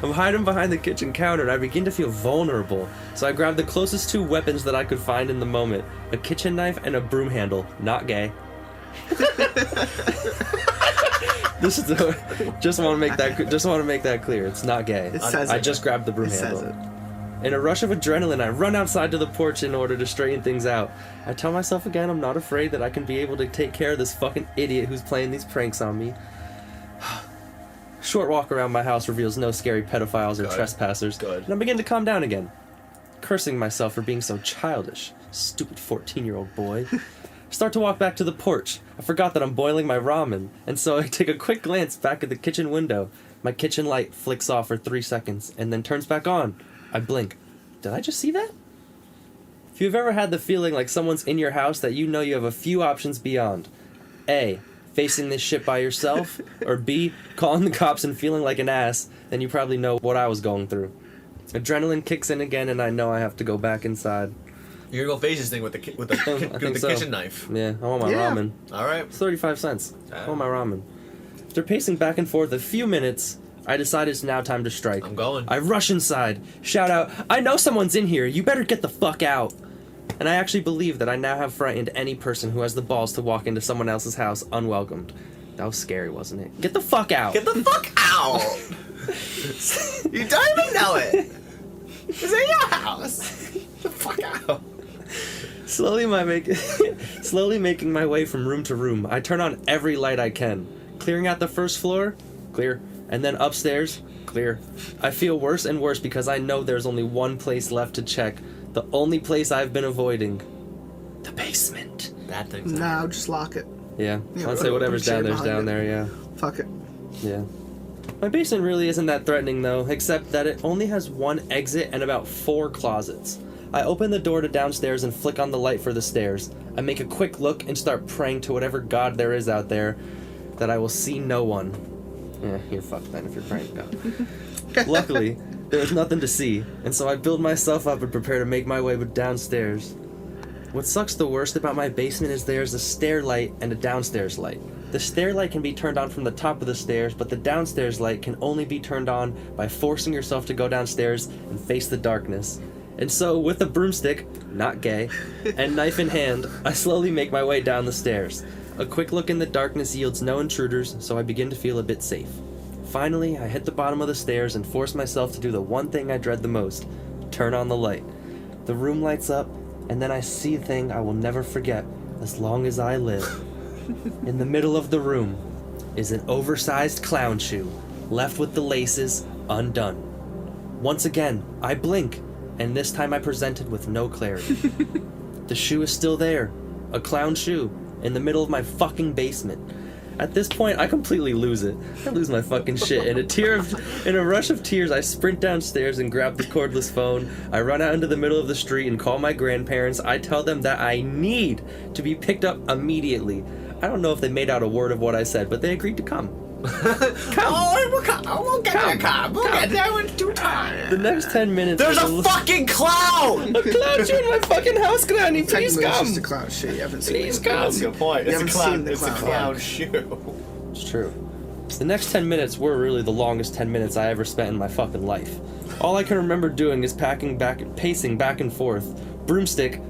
I'm hiding behind the kitchen counter and I begin to feel vulnerable. So I grab the closest two weapons that I could find in the moment. A kitchen knife and a broom handle. Not gay. Just want to make that clear. It's not gay. It says I it. just grabbed the broom It handle. says it. In a rush of adrenaline, I run outside to the porch in order to straighten things out. I tell myself again I'm not afraid, that I can be able to take care of this fucking idiot who's playing these pranks on me. Short walk around my house reveals no scary pedophiles or Good. trespassers, Good. and I begin to calm down again, cursing myself for being so childish. Stupid 14-year-old boy. Start to walk back to the porch. I forgot that I'm boiling my ramen, and so I take a quick glance back at the kitchen window. My kitchen light flicks off for 3 seconds, and then turns back on. I blink. Did I just see that? If you've ever had the feeling like someone's in your house that you know you have a few options beyond. A, facing this shit by yourself, or B, calling the cops and feeling like an ass, then you probably know what I was going through. Adrenaline kicks in again, and I know I have to go back inside. You're gonna go face this thing with the I think so. kitchen knife. Yeah, I want my Yeah. ramen. All right. It's 35 cents. I want my ramen. After pacing back and forth a few minutes, I decide it's now time to strike. I'm going. I rush inside, shout out, I know someone's in here, you better get the fuck out. And I actually believe that I now have frightened any person who has the balls to walk into someone else's house unwelcomed. That was scary, wasn't it? Get the fuck out! Get the fuck out! You don't even know it. It's in your house. Get the fuck out. Slowly making my way from room to room, I turn on every light I can. Clearing out the first floor? Clear. And then upstairs, clear. I feel worse and worse because I know there's only one place left to check. The only place I've been avoiding. The basement. Bad things. No, just lock it. Yeah, I'll say whatever's down there's down there, yeah. Fuck it. Yeah. My basement really isn't that threatening though, except that it only has one exit and about 4 closets. I open the door to downstairs and flick on the light for the stairs. I make a quick look and start praying to whatever god there is out there that I will see no one. Yeah, you're fucked then if you're praying to God. Luckily, there was nothing to see, and so I build myself up and prepare to make my way downstairs. What sucks the worst about my basement is there's a stair light and a downstairs light. The stair light can be turned on from the top of the stairs, but the downstairs light can only be turned on by forcing yourself to go downstairs and face the darkness. And so, with a broomstick, not gay, and knife in hand, I slowly make my way down the stairs. A quick look in the darkness yields no intruders, so I begin to feel a bit safe. Finally, I hit the bottom of the stairs and force myself to do the one thing I dread the most, turn on the light. The room lights up, and then I see a thing I will never forget as long as I live. In the middle of the room is an oversized clown shoe, left with the laces undone. Once again, I blink, and this time I presented with no clarity. The shoe is still there, a clown shoe, in the middle of my fucking basement. At this point, I completely lose it. I lose my fucking shit. In a rush of tears, I sprint downstairs and grab the cordless phone. I run out into the middle of the street and call my grandparents. I tell them that I need to be picked up immediately. I don't know if they made out a word of what I said, but they agreed to come. We'll get there. We'll get there in due time. The next 10 minutes... There's a fucking clown! A clown shoe in my fucking house, Granny. Please Technically, come. it's just a clown shoe. You haven't seen Please it. come. That's a good point. You It's a haven't clown. seen the It's a clown. clown shoe. It's true. The next 10 minutes were really the longest 10 minutes I ever spent in my fucking life. All I can remember doing is pacing back and forth, broomstick,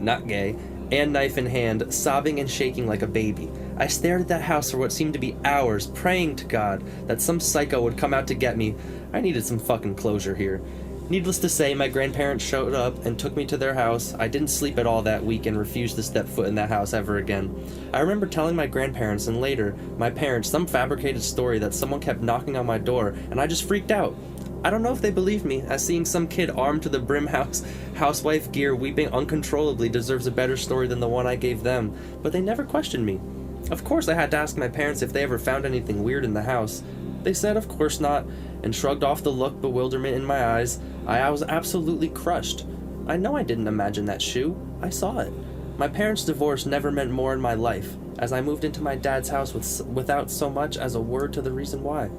not gay, and knife in hand, sobbing and shaking like a baby. I stared at that house for what seemed to be hours, praying to God that some psycho would come out to get me. I needed some fucking closure here. Needless to say, my grandparents showed up and took me to their house. I didn't sleep at all that week and refused to step foot in that house ever again. I remember telling my grandparents and later, my parents, some fabricated story that someone kept knocking on my door, and I just freaked out. I don't know if they believed me, as seeing some kid armed to the brim housewife gear weeping uncontrollably deserves a better story than the one I gave them, but they never questioned me. Of course I had to ask my parents if they ever found anything weird in the house. They said of course not, and shrugged off the bewilderment in my eyes. I was absolutely crushed. I know I didn't imagine that shoe. I saw it. My parents' divorce never meant more in my life, as I moved into my dad's house without so much as a word to the reason why.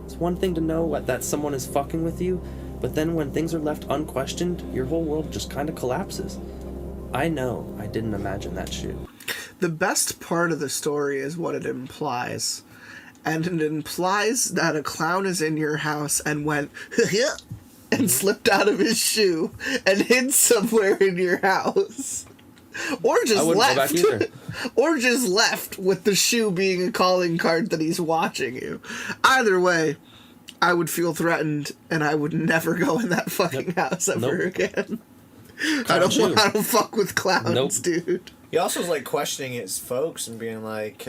It's one thing to know that someone is fucking with you, but then when things are left unquestioned, your whole world just kind of collapses. I know I didn't imagine that shoe. The best part of the story is what it implies. And it implies that a clown is in your house and went, and slipped out of his shoe and hid somewhere in your house. Or just left. Or just left with the shoe being a calling card that he's watching you. Either way, I would feel threatened and I would never go in that fucking house ever again. I don't fuck with clowns, dude. He also was like questioning his folks and being like,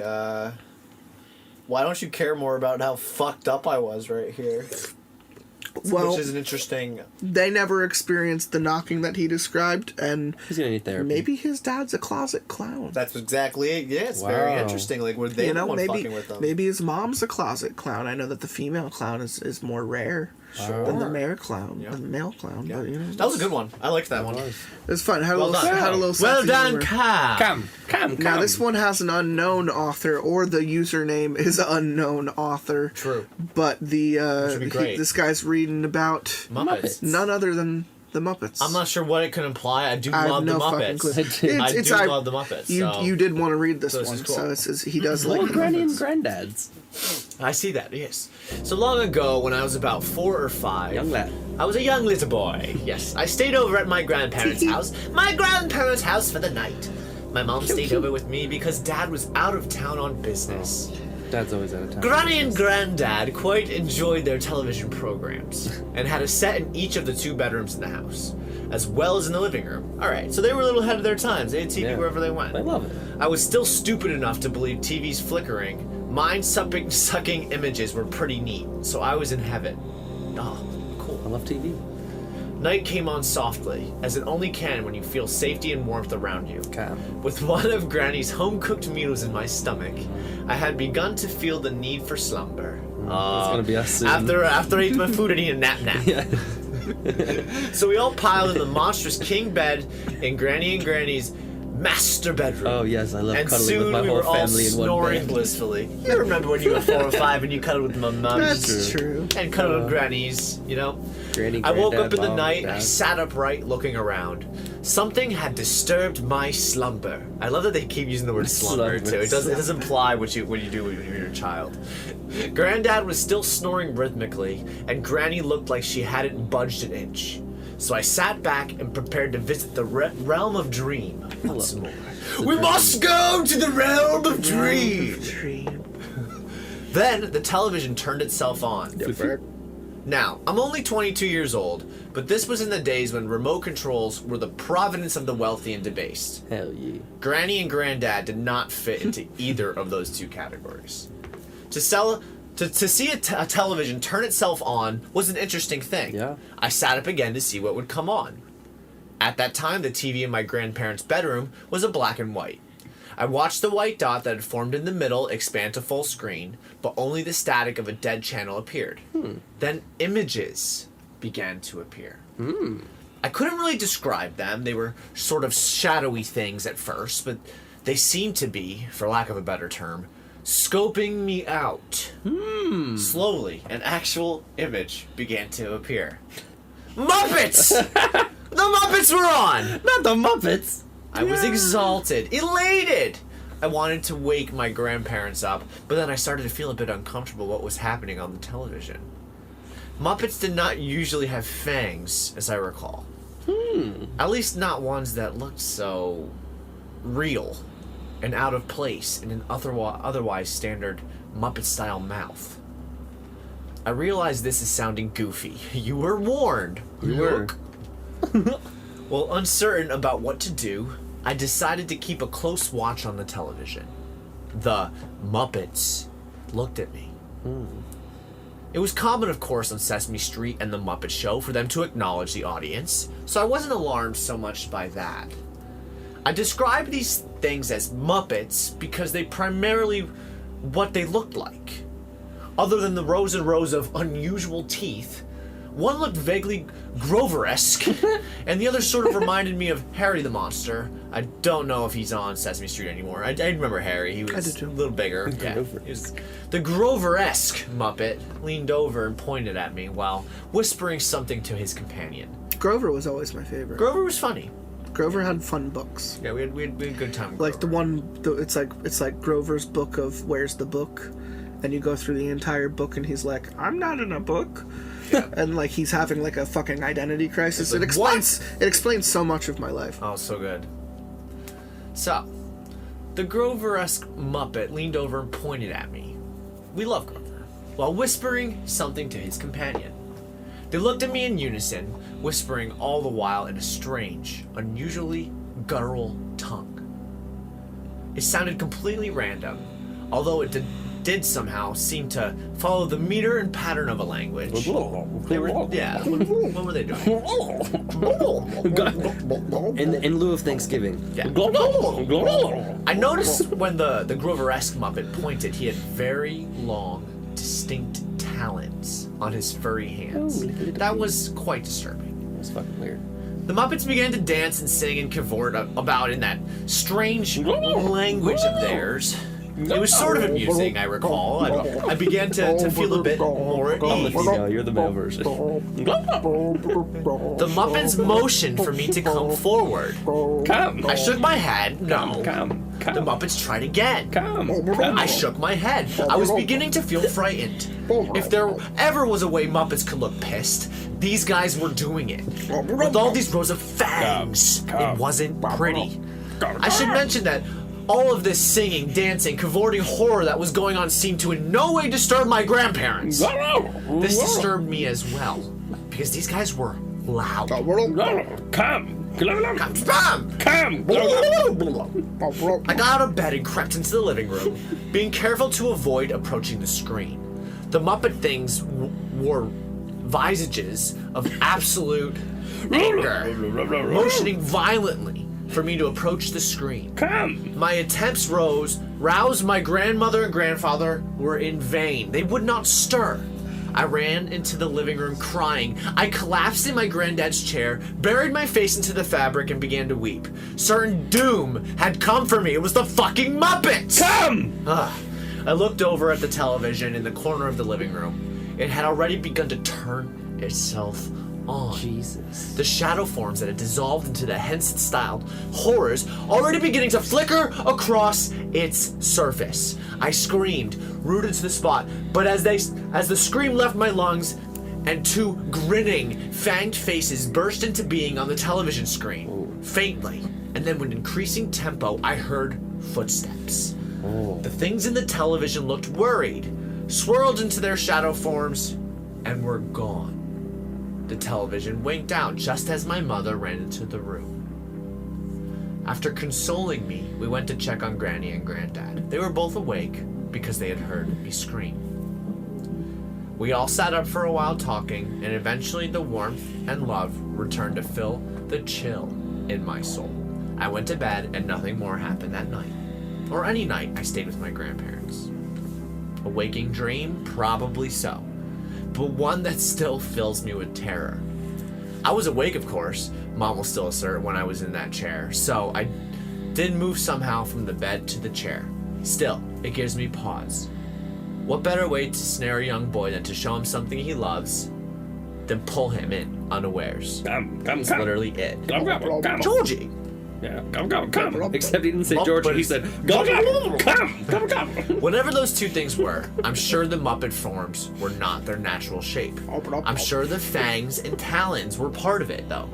why don't you care more about how fucked up I was right here? Well, which is an interesting... They never experienced the knocking that he described, and he's gonna need therapy. Maybe his dad's a closet clown. That's exactly it. Yeah, it's very interesting. Like, were they the one fucking with them? Maybe his mom's a closet clown. I know that the female clown is more rare than the male clown. Yeah. Than the male clown. Yeah. But, you know, that was a good one. I liked that one. It was fun. Had a little well done, Cam. Now this one has an unknown author, or the username is unknown author. True. But this guy's reading about Muppets. None other than the Muppets. I'm not sure what it could imply. I do love the Muppets. I do love the Muppets. You did want to read this one, cool. so he does like the Granny and Muppets. Granddad's. I see that, yes. So long ago, when I was about 4 or 5, young lad. I was a young little boy. Yes, I stayed over at my grandparents' house. My grandparents' house for the night. My mom stayed over with me because Dad was out of town on business. Dad's always out of town. Granny and Granddad quite enjoyed their television programs and had a set in each of the 2 bedrooms in the house. as well as in the living room. Alright, so they were a little ahead of their times. They had TV wherever they went. I love it. I was still stupid enough to believe TV's flickering, mind-sucking images were pretty neat, so I was in heaven. Oh, cool. I love TV. Night came on softly, as it only can when you feel safety and warmth around you. Calm. With one of Granny's home-cooked meals in my stomach, I had begun to feel the need for slumber. It's gonna be us soon. After I ate my food, I need a nap. Yeah. So we all piled in the monstrous king bed in Granny and Granny's master bedroom. Oh yes, I love And cuddling soon with my we whole were all family in one snoring bed. blissfully. You remember when you were 4 or 5 and you cuddled with my mum? That's true. And cuddled with grannies, you know? Granny, I woke up granddad, in the mom, night and I dad. sat upright looking around. Something had disturbed my slumber. I love that they keep using the word slumber too. It does imply what you do when you're a child. Granddad was still snoring rhythmically, and Granny looked like she hadn't budged an inch. So I sat back and prepared to visit the realm of dream once more. We must go to the realm of dream! Then the television turned itself on. Now, I'm only 22 years old, but this was in the days when remote controls were the providence of the wealthy and debased. Hell yeah. Granny and Granddad did not fit into either of those two categories. To see a television turn itself on was an interesting thing. Yeah. I sat up again to see what would come on. At that time, the TV in my grandparents' bedroom was a black and white. I watched the white dot that had formed in the middle expand to full screen, but only the static of a dead channel appeared. Then images began to appear. I couldn't really describe them. They were sort of shadowy things at first, but they seemed to be, for lack of a better term, scoping me out. Slowly, an actual image began to appear. Muppets! The Muppets were on! Not the Muppets! I was exalted, elated! I wanted to wake my grandparents up, but then I started to feel a bit uncomfortable what was happening on the television. Muppets did not usually have fangs, as I recall. At least not ones that looked so real and out of place in an otherwise standard Muppet-style mouth. I realize this is sounding goofy. You were warned. You were. Well, uncertain about what to do, I decided to keep a close watch on the television. The Muppets looked at me. It was common, of course, on Sesame Street and The Muppet Show for them to acknowledge the audience, so I wasn't alarmed so much by that. I describe these things as Muppets because they primarily what they looked like. Other than the rows and rows of unusual teeth, one looked vaguely Grover-esque, and the other sort of reminded me of Harry the Monster. I don't know if he's on Sesame Street anymore. I remember Harry. He was a little bigger. Yeah, the Grover-esque Muppet leaned over and pointed at me while whispering something to his companion. Grover was always my favorite. Grover was funny. Grover had fun books. Yeah, we had a good time with Like Grover. it's like Grover's book of Where's the Book? And you go through the entire book and he's like, I'm not in a book. Yeah. And like he's having like a fucking identity crisis. Like, It explains so much of my life. Oh, so good. So, the Grover-esque Muppet leaned over and pointed at me. We love Grover. While whispering something to his companion. They looked at me in unison, whispering all the while in a strange, unusually guttural tongue. It sounded completely random, although it did somehow seem to follow the meter and pattern of a language. They were, yeah, what were they doing? In lieu of Thanksgiving. Yeah. I noticed when the Grover-esque Muppet pointed, he had very long, distinct talons on his furry hands. That was quite disturbing. It was fucking weird. The Muppets began to dance and sing and cavort about in that strange language of theirs. It was sort of amusing, I recall. I began to feel a bit more at I'm the ease. female, you're the male version. The Muppets motioned for me to come forward. Come. I shook my head. No. Come. The Muppets tried again. Come. I shook my head. I was beginning to feel frightened. If there ever was a way Muppets could look pissed, these guys were doing it. With all these rows of fangs, it wasn't pretty. I should mention that all of this singing, dancing, cavorting horror that was going on seemed to in no way disturb my grandparents. This disturbed me as well, because these guys were loud. Come! I got out of bed and crept into the living room, being careful to avoid approaching the screen. The Muppet things wore visages of absolute anger, motioning violently for me to approach the screen. Come! My attempts roused my grandmother and grandfather were in vain. They would not stir. I ran into the living room crying. I collapsed in my granddad's chair, buried my face into the fabric, and began to weep. Certain doom had come for me. It was the fucking Muppets! Come! I looked over at the television in the corner of the living room. It had already begun to turn itself on. Jesus. The shadow forms that had dissolved into the Henson-styled horrors already beginning to flicker across its surface. I screamed, rooted to the spot, but as the scream left my lungs and two grinning, fanged faces burst into being on the television screen, faintly, and then with increasing tempo, I heard footsteps. The things in the television looked worried, swirled into their shadow forms, and were gone. The television winked out just as my mother ran into the room. After consoling me, we went to check on Granny and Granddad. They were both awake because they had heard me scream. We all sat up for a while talking, and eventually the warmth and love returned to fill the chill in my soul. I went to bed and nothing more happened that night. Or any night I stayed with my grandparents. A waking dream? Probably so. But one that still fills me with terror. I was awake, of course, Mom will still assert, when I was in that chair, so I did move somehow from the bed to the chair. Still, it gives me pause. What better way to snare a young boy than to show him something he loves, then pull him in unawares? That's literally it. Come. Georgie! Yeah, come. Except he didn't say Georgie, he said, come. Whatever those two things were, I'm sure the Muppet forms were not their natural shape. I'm sure the fangs and talons were part of it, though.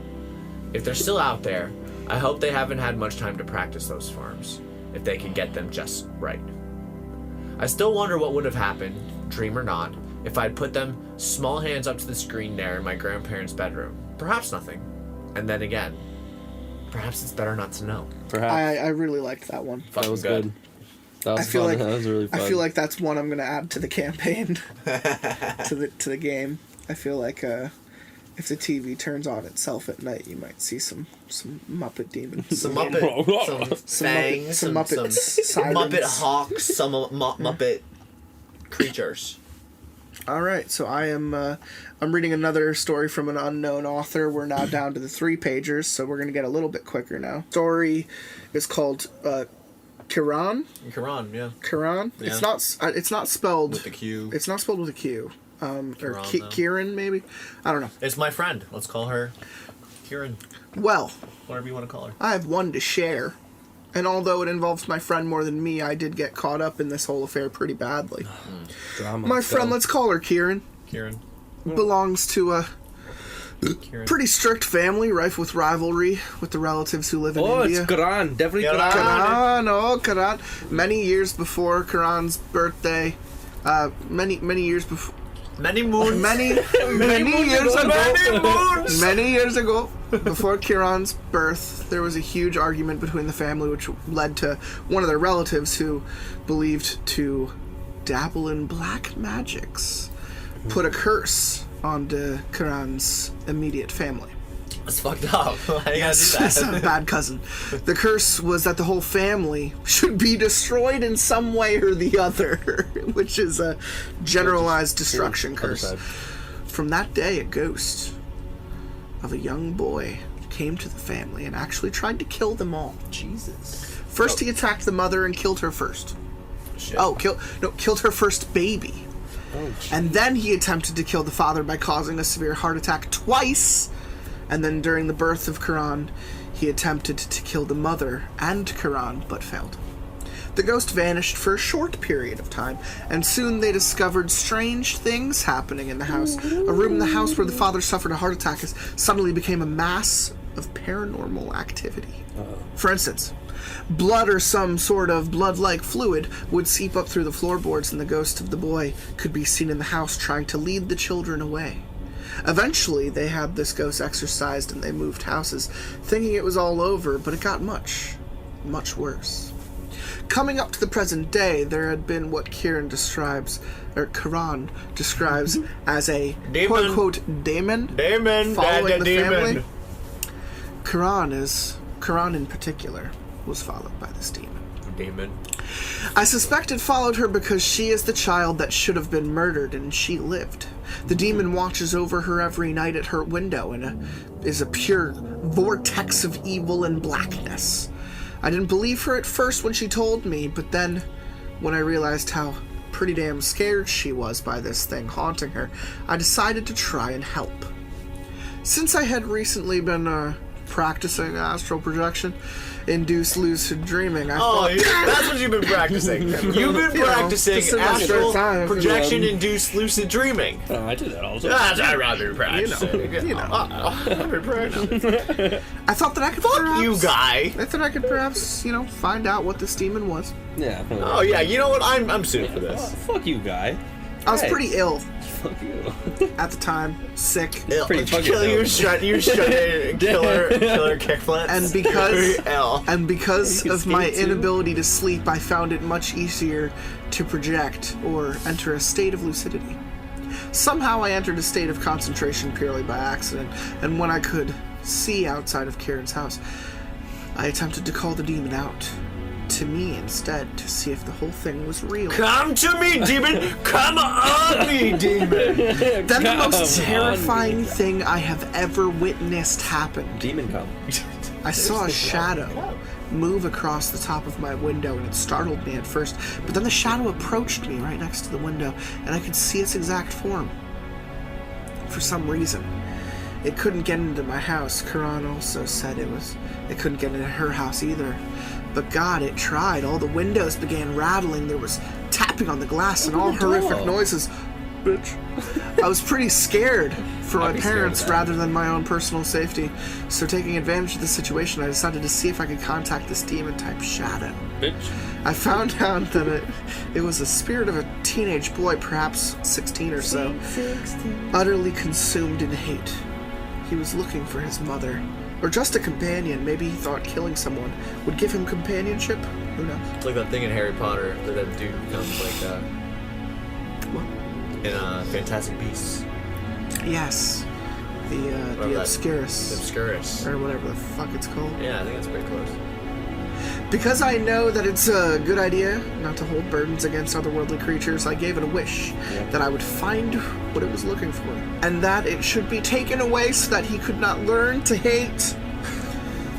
If they're still out there, I hope they haven't had much time to practice those forms, if they can get them just right. I still wonder what would have happened, dream or not, if I'd put them small hands up to the screen there in my grandparents' bedroom. Perhaps nothing. And then again, perhaps it's better not to know. Perhaps. I really liked that one. That was good. That was I feel fun. like That was really fun. I feel like that's one I'm gonna add to the campaign, to the game. I feel like if the TV turns on itself at night, you might see some Muppet demons, Some Muppet, some fangs, some Muppet sirens. Muppet hawks, some Muppet creatures. All right, so I'm reading another story from an unknown author. We're now down to the 3-pagers, so we're gonna get a little bit quicker now. Story is called Kiran. Kiran, yeah. Kiran. Yeah. It's not spelled With a Q. It's not spelled with a Q. Or Kiran, though. Kiran, maybe. I don't know. It's my friend. Let's call her Kiran. Well, Whatever you want to call her. I have one to share. And although it involves my friend more than me, I did get caught up in this whole affair pretty badly. Drama. My friend, let's call her Kiran, Kiran. belongs to a Kiran. pretty strict family, rife with rivalry with the relatives who live in India. It's Kiran. Definitely Kiran. Kiran, Kiran. Many years before Kiran's birthday, many years before. Many moons. Many years ago, before Kiran's birth, there was a huge argument between the family, which led to one of their relatives who believed to dabble in black magics, put a curse onto Kiran's immediate family. That's fucked up. Why you gotta do It's a that? bad cousin. The curse was that the whole family should be destroyed in some way or the other, which is a generalized destruction curse. From that day, a ghost of a young boy came to the family and actually tried to kill them all. Jesus. First, he attacked the mother and killed her first. Shit. Killed her first baby. Oh, And then he attempted to kill the father by causing a severe heart attack twice. And then during the birth of Kiran, he attempted to kill the mother and Kiran, but failed. The ghost vanished for a short period of time, and soon they discovered strange things happening in the house. A room in the house where the father suffered a heart attack suddenly became a mass of paranormal activity. For instance, blood or some sort of blood-like fluid would seep up through the floorboards, and the ghost of the boy could be seen in the house trying to lead the children away. Eventually, they had this ghost exorcised and they moved houses, thinking it was all over, but it got much, much worse. Coming up to the present day, there had been what Kiran describes as a demon. quote-unquote daemon following the family. Kiran in particular was followed by this demon. I suspect it followed her because she is the child that should have been murdered and she lived. The demon watches over her every night at her window and is a pure vortex of evil and blackness. I didn't believe her at first when she told me, but then when I realized how pretty damn scared she was by this thing haunting her, I decided to try and help. Since I had recently been practicing astral projection, induced lucid dreaming, I thought... that's what you've been practicing. You've been practicing astral projection induced lucid dreaming. I do that all the time. I'd rather practice. I've been practicing. I thought that I could Fuck you, guy. I thought I could perhaps, find out what this demon was. Yeah. Oh, yeah, you know what? I'm suited for this. Fuck you, guy. I was pretty ill Fuck you. at the time, sick. Pretty fucking You shut killer kickflips. And because You of my skate too? inability to sleep, I found it much easier to project or enter a state of lucidity. Somehow I entered a state of concentration purely by accident, and when I could see outside of Kiran's house, I attempted to call the demon out to me instead to see if the whole thing was real. Come to me, demon! Come on me, demon! Then the most Come terrifying thing I have ever witnessed happened. Demon come. I saw a shadow move across the top of my window, and it startled me at first, but then the shadow approached me right next to the window, and I could see its exact form. For some reason, it couldn't get into my house. Kiran also said it couldn't get into her house either. But God, it tried. All the windows began rattling. There was tapping on the glass and all horrific noises. Bitch. I was pretty scared for my parents rather than my own personal safety. So taking advantage of the situation, I decided to see if I could contact this demon-type shadow. Bitch. I found out that it was a spirit of a teenage boy, perhaps 16 or so, utterly consumed in hate. He was looking for his mother. Or just a companion. Maybe he thought killing someone would give him companionship. Who knows? It's like that thing in Harry Potter that dude becomes like What? in Fantastic Beasts. Yes. The Obscurus. Obscurus. Or whatever the fuck it's called. Yeah, I think that's pretty close. Because I know that it's a good idea not to hold burdens against otherworldly creatures, I gave it a wish that I would find what it was looking for, and that it should be taken away so that he could not learn to hate.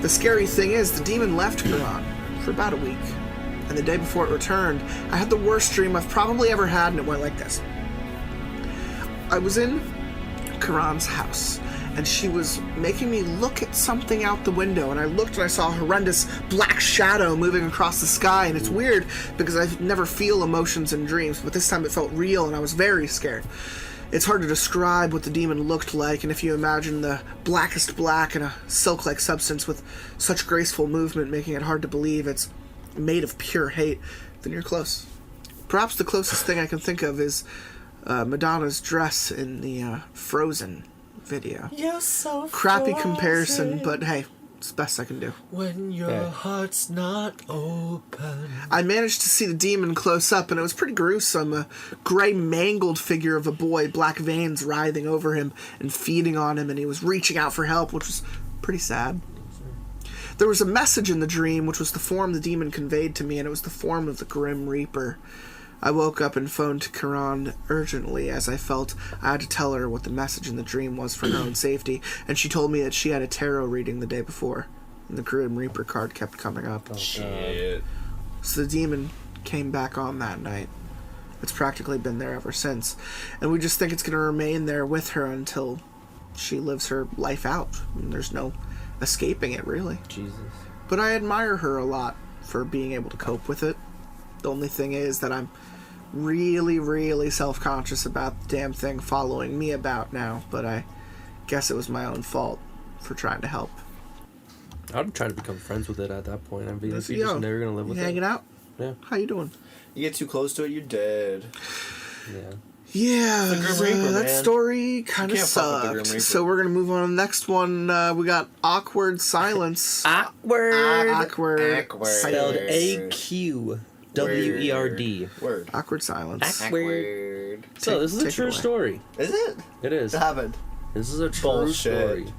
The scary thing is, the demon left Kiran for about a week, and the day before it returned, I had the worst dream I've probably ever had, and it went like this. I was in Kiran's house, and she was making me look at something out the window, and I looked and I saw a horrendous black shadow moving across the sky, and it's weird because I never feel emotions in dreams, but this time it felt real and I was very scared. It's hard to describe what the demon looked like, and if you imagine the blackest black and a silk-like substance with such graceful movement making it hard to believe it's made of pure hate, then you're close. Perhaps the closest thing I can think of is Madonna's dress in the Frozen video. You're so crappy comparison, but hey, it's the best I can do. When your heart's not open. I managed to see the demon close up, and it was pretty gruesome. A gray, mangled figure of a boy, black veins writhing over him and feeding on him, and he was reaching out for help, which was pretty sad. There was a message in the dream, which was the form the demon conveyed to me, and it was the form of the Grim Reaper. I woke up and phoned Kiran urgently, as I felt I had to tell her what the message in the dream was for her own safety, and she told me that she had a tarot reading the day before, and the Grim Reaper card kept coming up. Shit. So the demon came back on that night. It's practically been there ever since, and we just think it's going to remain there with her until she lives her life out. I mean, there's no escaping it, really. Jesus. But I admire her a lot for being able to cope with it. The only thing is that I'm really, really self-conscious about the damn thing following me about now, but I guess it was my own fault for trying to help. I would try to become friends with it at that point. I mean, if you're Yo, just never gonna live with you it. hanging out? Yeah. How you doing? You get too close to it, you're dead. Yeah. Yeah, The Grim Reaper, that man. story kind of can't fuck with the Grim sucked. Reaper. So we're gonna move on to the next one. We got Aqwerdsilence. Awkward. Awkward. Spelled Awkward. Aqwerd. Word. Aqwerdsilence. Awkward. So this is a Take it true away. story. Is it? It is. It happened. This is a true Bullshit. story.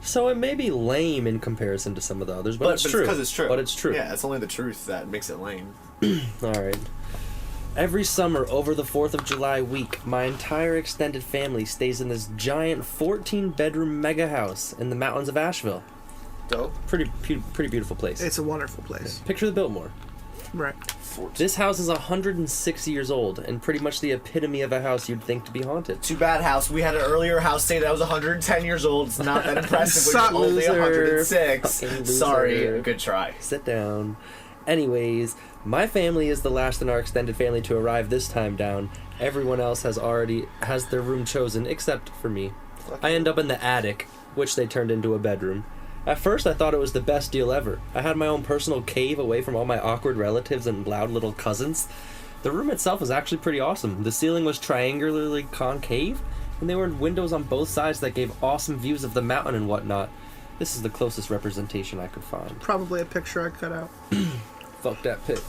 So it may be lame in comparison to some of the others, but, it's true. because it's true. But it's true. Yeah, it's only the truth that makes it lame. All right. Every summer over the 4th of July week, my entire extended family stays in this giant 14-bedroom mega house in the mountains of Asheville. Dope. Pretty beautiful place. It's a wonderful place. Picture the Biltmore. Right. This house is 106 years old and pretty much the epitome of a house you'd think to be haunted. Too bad, house. We had an earlier house say that was 110 years old. It's not that impressive Suck, when you're only loser. 106. Fucking loser. Sorry. Good try. Sit down. Anyways, my family is the last in our extended family to arrive this time down. Everyone else has their room chosen except for me. I end up in the attic, which they turned into a bedroom. At first, I thought it was the best deal ever. I had my own personal cave away from all my awkward relatives and loud little cousins. The room itself was actually pretty awesome. The ceiling was triangularly concave, and there were windows on both sides that gave awesome views of the mountain and whatnot. This is the closest representation I could find. Probably a picture I cut out. Fuck that pit.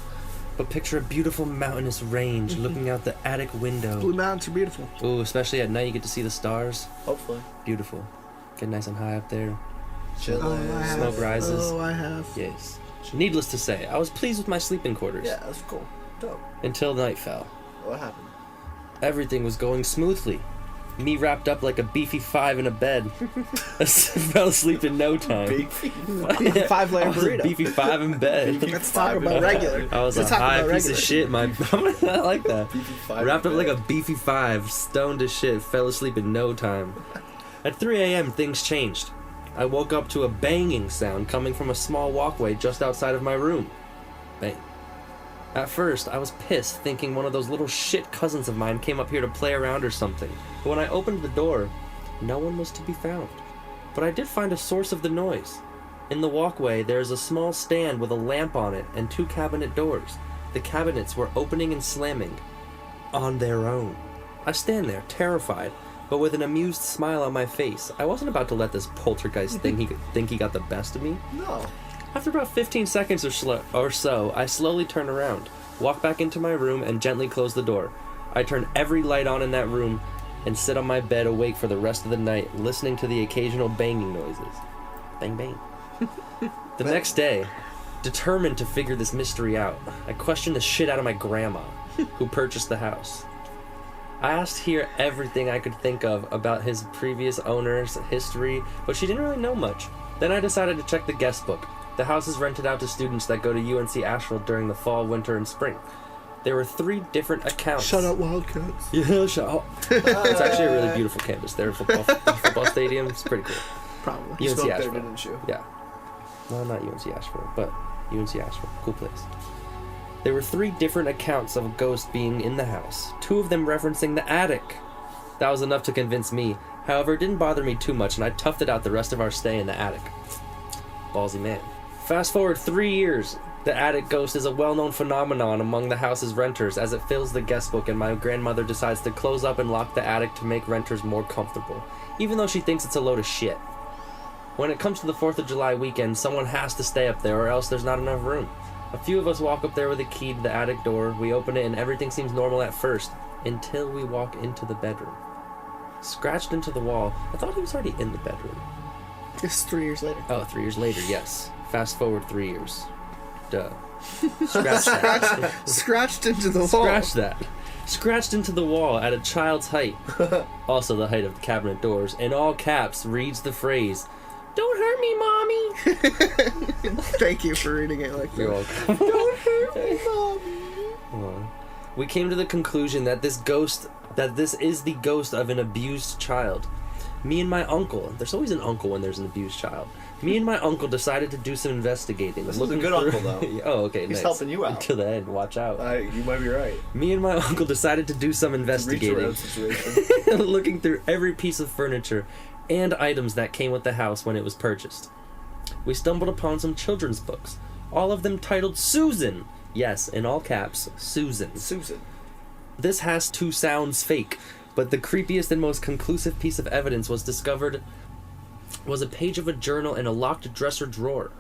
But picture a beautiful mountainous range looking out the attic window. Blue mountains are beautiful. Ooh, especially at night you get to see the stars. Hopefully. Beautiful. Get nice and high up there. Chillin'. I have. Smoke rises. Oh, I have. Yes. Needless to say, I was pleased with my sleeping quarters. Yeah, that's cool. Dope. Until night fell. What happened? Everything was going smoothly. Me wrapped up like a beefy 5 in a bed. I fell asleep in no time. Beefy. 5-layer I was a burrito. beefy 5 in bed. Let's talk about regular. I was Let's a talk high about piece regular. of shit. I like that. Beefy 5 Wrapped in up like bed. a beefy 5, stoned as shit, fell asleep in no time. At 3 a.m., things changed. I woke up to a banging sound coming from a small walkway just outside of my room. Bang. At first, I was pissed, thinking one of those little shit cousins of mine came up here to play around or something. But when I opened the door, no one was to be found. But I did find a source of the noise. In the walkway, there is a small stand with a lamp on it and 2 cabinet doors. The cabinets were opening and slamming on their own. I stand there, terrified, but with an amused smile on my face. I wasn't about to let this poltergeist think he got the best of me. No. After about 15 seconds or so, I slowly turn around, walk back into my room, and gently close the door. I turn every light on in that room and sit on my bed awake for the rest of the night, listening to the occasional banging noises. Bang, bang. The next day, determined to figure this mystery out, I questioned the shit out of my grandma, who purchased the house. I asked her everything I could think of about his previous owner's history, but she didn't really know much. Then I decided to check the guest book. The house is rented out to students that go to UNC Asheville during the fall, winter, and spring. There were 3 different accounts. Shut up, Wildcats. Yeah, shut up. It's actually a really beautiful campus. Their football stadium. It's pretty cool. Probably. You UNC spoke there, Asheville. didn't you? Yeah. Well, not UNC Asheville, but UNC Asheville. Cool place. There were 3 different accounts of a ghost being in the house, 2 of them referencing the attic. That was enough to convince me. However, it didn't bother me too much, and I toughed it out the rest of our stay in the attic. Ballsy man. Fast forward 3 years. The attic ghost is a well-known phenomenon among the house's renters as it fills the guest book, and my grandmother decides to close up and lock the attic to make renters more comfortable, even though she thinks it's a load of shit. When it comes to the 4th of July weekend, someone has to stay up there or else there's not enough room. A few of us walk up there with a key to the attic door. We open it and everything seems normal at first, until we walk into the bedroom. Scratched into the wall. I thought he was already in the bedroom. It's 3 years later. Oh, 3 years later, yes. Fast forward 3 years. Duh. Scratch that. Scratched into the wall. Scratch that. Scratched into the wall at a child's height. Also the height of the cabinet doors. In all caps reads the phrase, "Don't hurt me, Mommy." Thank you for reading it like that. You're welcome. Don't hurt me, Mommy. We came to the conclusion that this is the ghost of an abused child. Me and my uncle, there's always an uncle when there's an abused child. Me and my uncle decided to do some investigating. This is a good uncle, though. Oh, okay, He's nice. helping you out. Until the end, watch out. You might be right. Me and my uncle decided to do some investigating. Reach-around situation. Looking through every piece of furniture and items that came with the house when it was purchased. We stumbled upon some children's books, all of them titled Susan. Yes, in all caps, Susan. Susan. This has to sounds fake, but the creepiest and most conclusive piece of evidence was discovered was a page of a journal in a locked dresser drawer.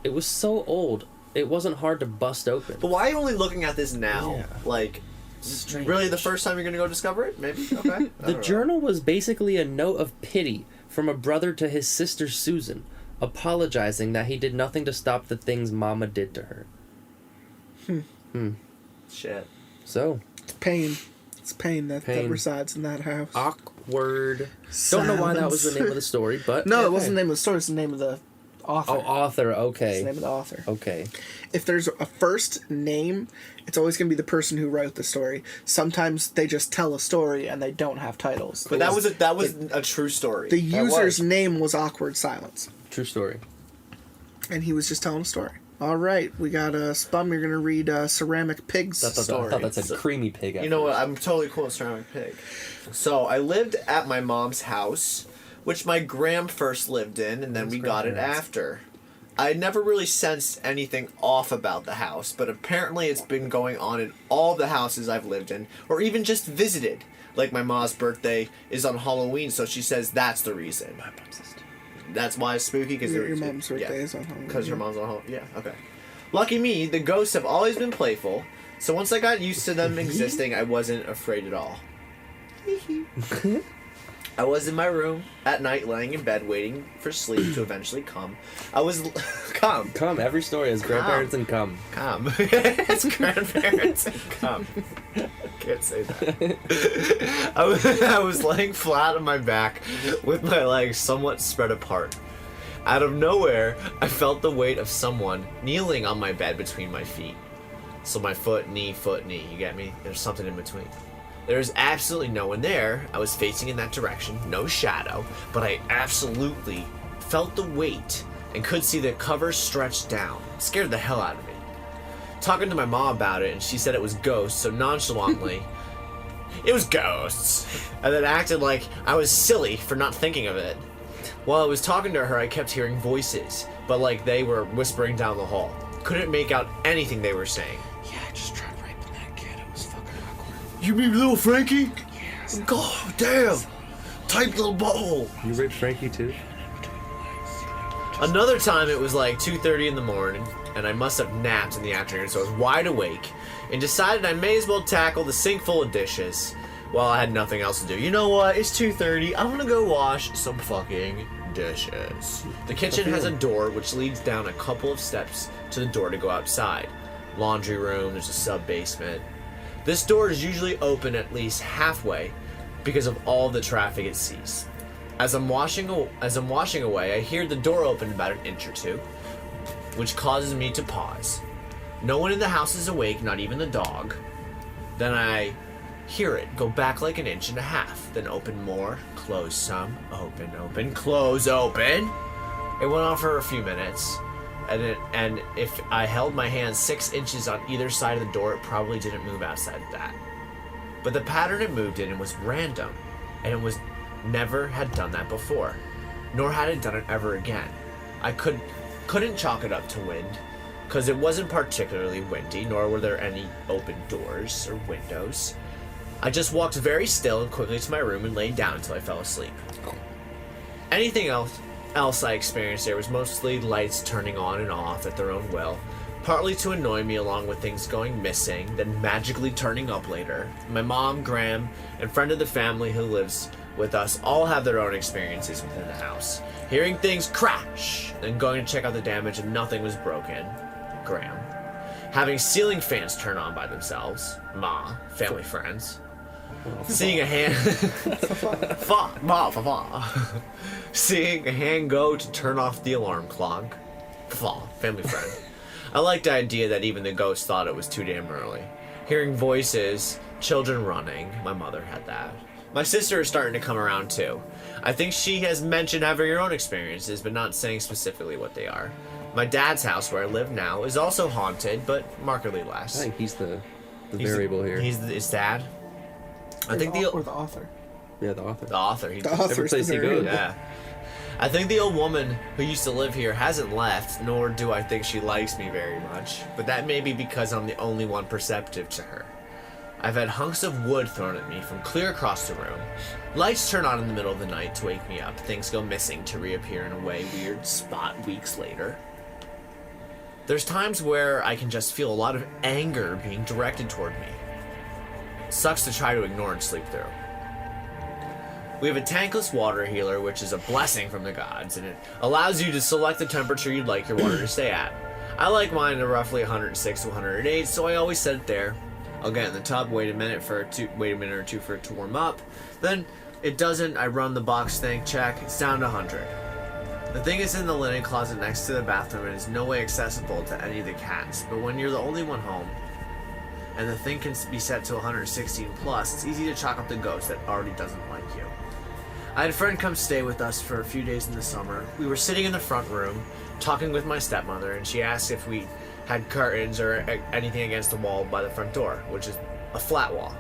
It was so old, it wasn't hard to bust open. But why are you only looking at this now? Yeah. Like, Strange. really the first time you're gonna go discover it? Maybe? Okay. The journal was basically a note of pity from a brother to his sister Susan, apologizing that he did nothing to stop the things Mama did to her. Shit. So, It's pain. It's pain that resides in that house. awkward. Don't know why that was the name of the story, but... No, it wasn't the name of the story. It's the name of the author. Oh, author, It's okay. the name of the author. Okay. If there's a first name, it's always going to be the person who wrote the story. Sometimes they just tell a story and they don't have titles. But that was a true story. The user's name was Aqwerdsilence. True story. And he was just telling a story. All right, we got Spum. You're going to read Ceramic Pig's story. I thought that said creamy pig. You know what? I'm totally cool with Ceramic Pig. So I lived at my mom's house, which my gram first lived in, and then we got it after. I never really sensed anything off about the house, but apparently it's been going on in all the houses I've lived in, or even just visited. Like my mom's birthday is on Halloween, so she says that's the reason. That's why it's spooky, because Your mom's birthday is on Halloween. Because her mom's on Halloween. Yeah, okay. Lucky me, the ghosts have always been playful, so once I got used to them existing, I wasn't afraid at all. I was in my room at night, laying in bed, waiting for sleep to eventually come. I was... come. Come, every story has grandparents and come. Come. It's grandparents and come. Can't say that. I was laying flat on my back with my legs somewhat spread apart. Out of nowhere, I felt the weight of someone kneeling on my bed between my feet. So my foot, knee, you get me? There's something in between. There was absolutely no one there. I was facing in that direction, no shadow, but I absolutely felt the weight and could see the cover stretch down. It scared the hell out of me. Talking to my mom about it, and she said it was ghosts, so nonchalantly, it was ghosts, and then acted like I was silly for not thinking of it. While I was talking to her, I kept hearing voices, but like they were whispering down the hall. Couldn't make out anything they were saying. Yeah, I just tried raping that kid. It was fucking awkward. You mean little Frankie? Yes. God damn! Tight little butthole. You raped Frankie too? Another time it was like 2:30 in the morning, and I must have napped in the afternoon, so I was wide awake, and decided I may as well tackle the sink full of dishes while I had nothing else to do. You know what? It's 2:30. I'm gonna go wash some fucking dishes. The kitchen has a door which leads down a couple of steps to the door to go outside. Laundry room, there's a sub-basement. This door is usually open at least halfway because of all the traffic it sees. As I'm washing away, I hear the door open about an inch or two, which causes me to pause. No one in the house is awake, not even the dog. Then I hear it go back like an inch and a half, then open more, close some, open, close, open. It went on for a few minutes, and if I held my hand 6 inches on either side of the door, it probably didn't move outside of that. But the pattern it moved in was random, and it was never had done that before, nor had it done it ever again. I couldn't chalk it up to wind, because it wasn't particularly windy, nor were there any open doors or windows. I just walked very still and quickly to my room and laid down until I fell asleep. Anything else I experienced there was mostly lights turning on and off at their own will, partly to annoy me along with things going missing, then magically turning up later. My mom, Graham, and friend of the family who lives with us all have their own experiences within the house. Hearing things crash, then going to check out the damage and nothing was broken. Graham. Having ceiling fans turn on by themselves. Ma, family friends. Seeing a hand... Seeing a hand go to turn off the alarm clock. Family friend. I liked the idea that even the ghost thought it was too damn early. Hearing voices, children running. My mother had that. My sister is starting to come around too. I think she has mentioned having her own experiences, but not saying specifically what they are. My dad's house, where I live now, is also haunted, but markedly less. I think he's the variable here. He's his dad. I think or the author. Yeah, the author. The author. The author's every place the he goes. variable. Yeah. I think the old woman who used to live here hasn't left, nor do I think she likes me very much. But that may be because I'm the only one perceptive to her. I've had hunks of wood thrown at me from clear across the room. Lights turn on in the middle of the night to wake me up. Things go missing to reappear in a weird spot weeks later. There's times where I can just feel a lot of anger being directed toward me. Sucks to try to ignore and sleep through. We have a tankless water healer, which is a blessing from the gods, and it allows you to select the temperature you'd like your water to stay at. I like mine to roughly 106 to 108, so I always set it there. I'll get in the tub, wait a minute or two for it to warm up. Then it doesn't, I run the box tank check, it's down to 100. The thing is in the linen closet next to the bathroom and is no way accessible to any of the cats, but when you're the only one home, and the thing can be set to 116 plus, it's easy to chalk up the ghost that already doesn't like you. I had a friend come stay with us for a few days in the summer. We were sitting in the front room, talking with my stepmother, and she asked if we had curtains or anything against the wall by the front door, which is a flat wall.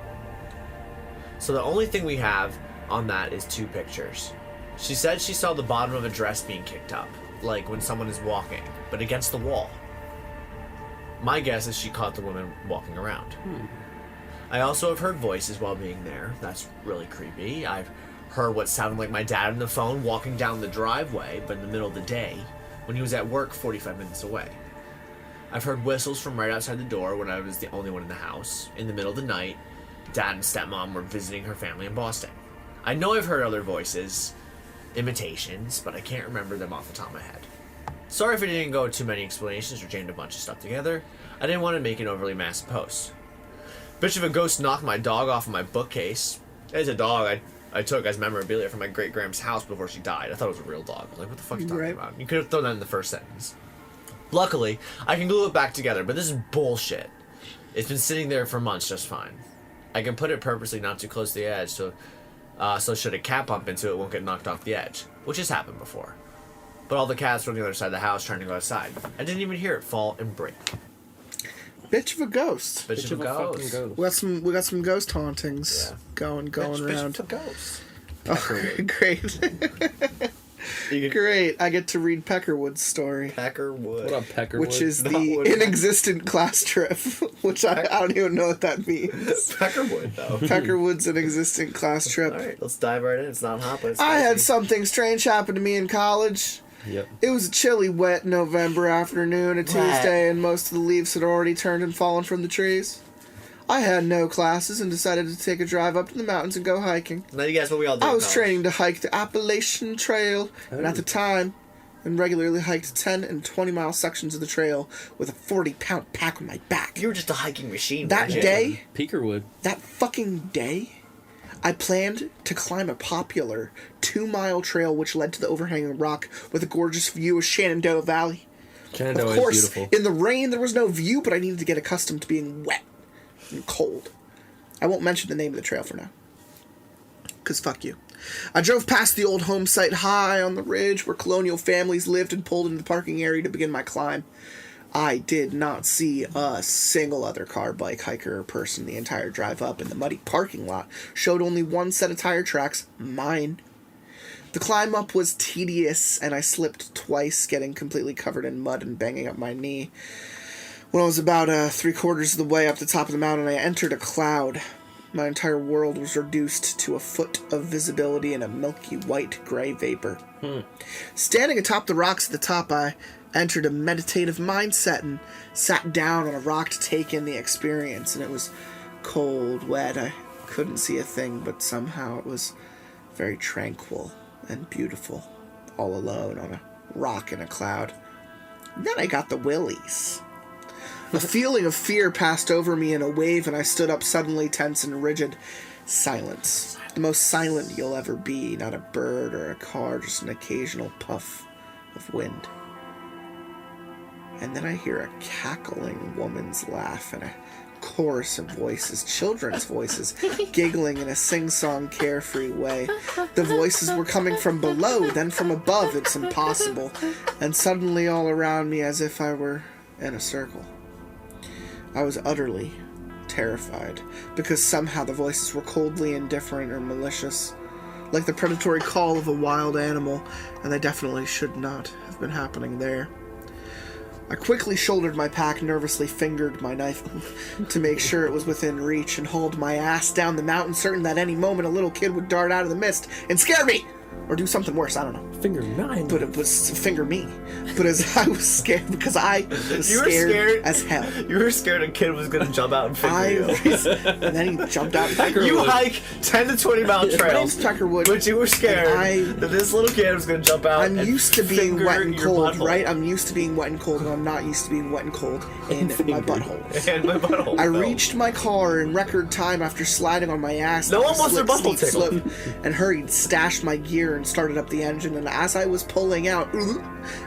So the only thing we have on that is 2 pictures. She said she saw the bottom of a dress being kicked up, like when someone is walking, but against the wall. My guess is she caught the woman walking around. I also have heard voices while being there. That's really creepy. I've heard what sounded like my dad on the phone walking down the driveway, but in the middle of the day, when he was at work 45 minutes away. I've heard whistles from right outside the door when I was the only one in the house. In the middle of the night, Dad and stepmom were visiting her family in Boston. I know I've heard other voices, imitations, but I can't remember them off the top of my head. Sorry if I didn't go too many explanations or jammed a bunch of stuff together. I didn't want to make an overly massive post. Bitch of a ghost knocked my dog off of my bookcase. It's a dog I took as memorabilia from my great-grandma's house before she died. I thought it was a real dog. I was like, what the fuck are you talking about? You could have thrown that in the first sentence. Luckily, I can glue it back together, but this is bullshit. It's been sitting there for months just fine. I can put it purposely not too close to the edge, so should a cat bump into it, it won't get knocked off the edge, which has happened before. But all the cats were on the other side of the house trying to go outside. I didn't even hear it fall and break. Bitch of a ghost. Bitch of a fucking ghost. ghost. We got some ghost hauntings going around. Bitch of a ghost. Oh, great. Great. I get to read Peckerwood's story. Peckerwood. What up, Peckerwood? Which is the inexistent class trip, which I don't even know what that means. Peckerwood, though. Peckerwood's an existent class trip. Alright, let's dive right in. It's not hot, but it's I had spicy. something strange happen to me in college. Yep. It was a chilly, wet November afternoon, a Tuesday, and most of the leaves had already turned and fallen from the trees. I had no classes and decided to take a drive up to the mountains and go hiking. Now you guess what we all do. I was training to hike the Appalachian Trail, and at the time, and regularly hiked 10 and 20-mile sections of the trail with a 40-pound pack on my back. You were just a hiking machine. That weren't you? day, Peakerwood. that fucking day, I planned to climb a popular 2-mile trail which led to the overhanging rock with a gorgeous view of Shenandoah Valley. Shenandoah Of course, is beautiful. in the rain there was no view, but I needed to get accustomed to being wet and cold. I won't mention the name of the trail for now. Because fuck you. I drove past the old home site high on the ridge where colonial families lived and pulled into the parking area to begin my climb. I did not see a single other car, bike, hiker, or person the entire drive up, and the muddy parking lot showed only one set of tire tracks, mine. The climb up was tedious, and I slipped twice, getting completely covered in mud and banging up my knee. When I was about 3/4 of the way up the top of the mountain, I entered a cloud. My entire world was reduced to a foot of visibility in a milky white gray vapor. Standing atop the rocks at the top, I entered a meditative mindset and sat down on a rock to take in the experience. And it was cold, wet. I couldn't see a thing, but somehow it was very tranquil and beautiful, all alone on a rock in a cloud. And then I got the willies. A feeling of fear passed over me in a wave, and I stood up suddenly, tense and rigid. Silence. The most silent you'll ever be. Not a bird or a car, just an occasional puff of wind. And then I hear a cackling woman's laugh and a chorus of voices, children's voices, giggling in a sing-song, carefree way. The voices were coming from below, then from above. It's impossible. And suddenly all around me, as if I were in a circle. I was utterly terrified, because somehow the voices were coldly indifferent or malicious, like the predatory call of a wild animal, and they definitely should not have been happening there. I quickly shouldered my pack, nervously fingered my knife to make sure it was within reach, and hauled my ass down the mountain, certain that any moment a little kid would dart out of the mist and scare me! Or do something worse, I don't know. Finger 9. But it was finger me. But as I was scared, because I was scared as hell. You were scared a kid was gonna jump out and finger you. And then he jumped out. You hike 10 to 20 mile trails. My name's Peckerwood. But you were scared that this little kid was gonna jump out. I'm and used to being wet and cold, butthole. right? I'm used to being wet and cold, and I'm not used to being wet and cold in my butthole. And my butthole. I reached my car in record time after sliding on my ass. No on a one wants their slick, butthole steep tickled. slope, and hurried, stashed my gear, and started up the engine. And as I was pulling out,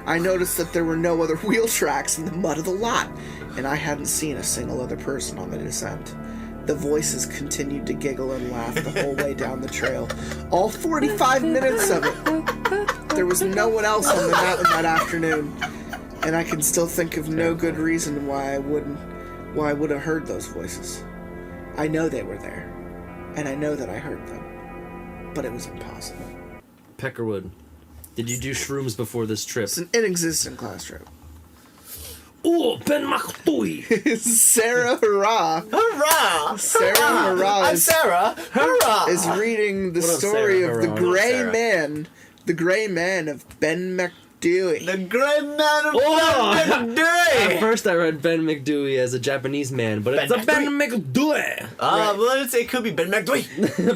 I noticed that there were no other wheel tracks in the mud of the lot, and I hadn't seen a single other person on the descent. The voices continued to giggle and laugh the whole way down the trail, all 45 minutes of it. There was no one else on the mountain that afternoon, and I can still think of no good reason why I would have heard those voices. I know they were there, and I know that I heard them, but it was impossible. Peckerwood, did you do shrooms before this trip? It's an inexistent class trip. Oh, Ben Macdui! Sarah Hurrah! Hurrah! Sarah Hurrah I'm Sarah! Hurrah! is reading the What up, story Sarah of the Hurrah? Gray Sarah? Man, the Gray Man of Ben Macdui. The great man of At Macdui! first I read Ben Macdui as a Japanese man, but it's Ben a Ben Macdui! Well, it could be Ben Macdui!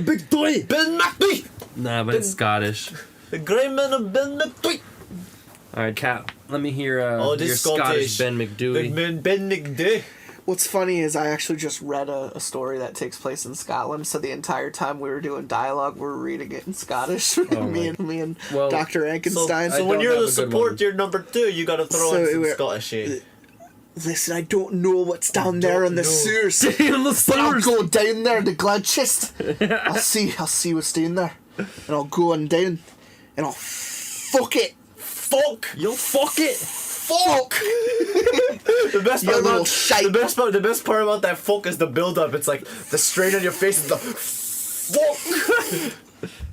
Macdui! Ben Macdui! Nah, but it's Scottish. The great man of Ben Macdui! Alright, Kat, let me hear this your is Scottish Scottish. Ben Macdui. Ben Macdui. What's funny is I actually just read a story that takes place in Scotland, so the entire time we were doing dialogue, we were reading it in Scottish. me and Well, Dr. Ankenstein. So I when don't you're have the a good support, one. you're number 2, you gotta throw So in some we're- Scottish shit. Listen, I don't know what's down there in the know. sewers. In the But I'll sewers. go down there, the glad chest. I'll see what's down there. And I'll go on down. And I'll fuck it. Fuck! You'll fuck it! Fuck! The best You part little about shite. the best part about that fuck is the build up. It's like the strain on your face is the fuck.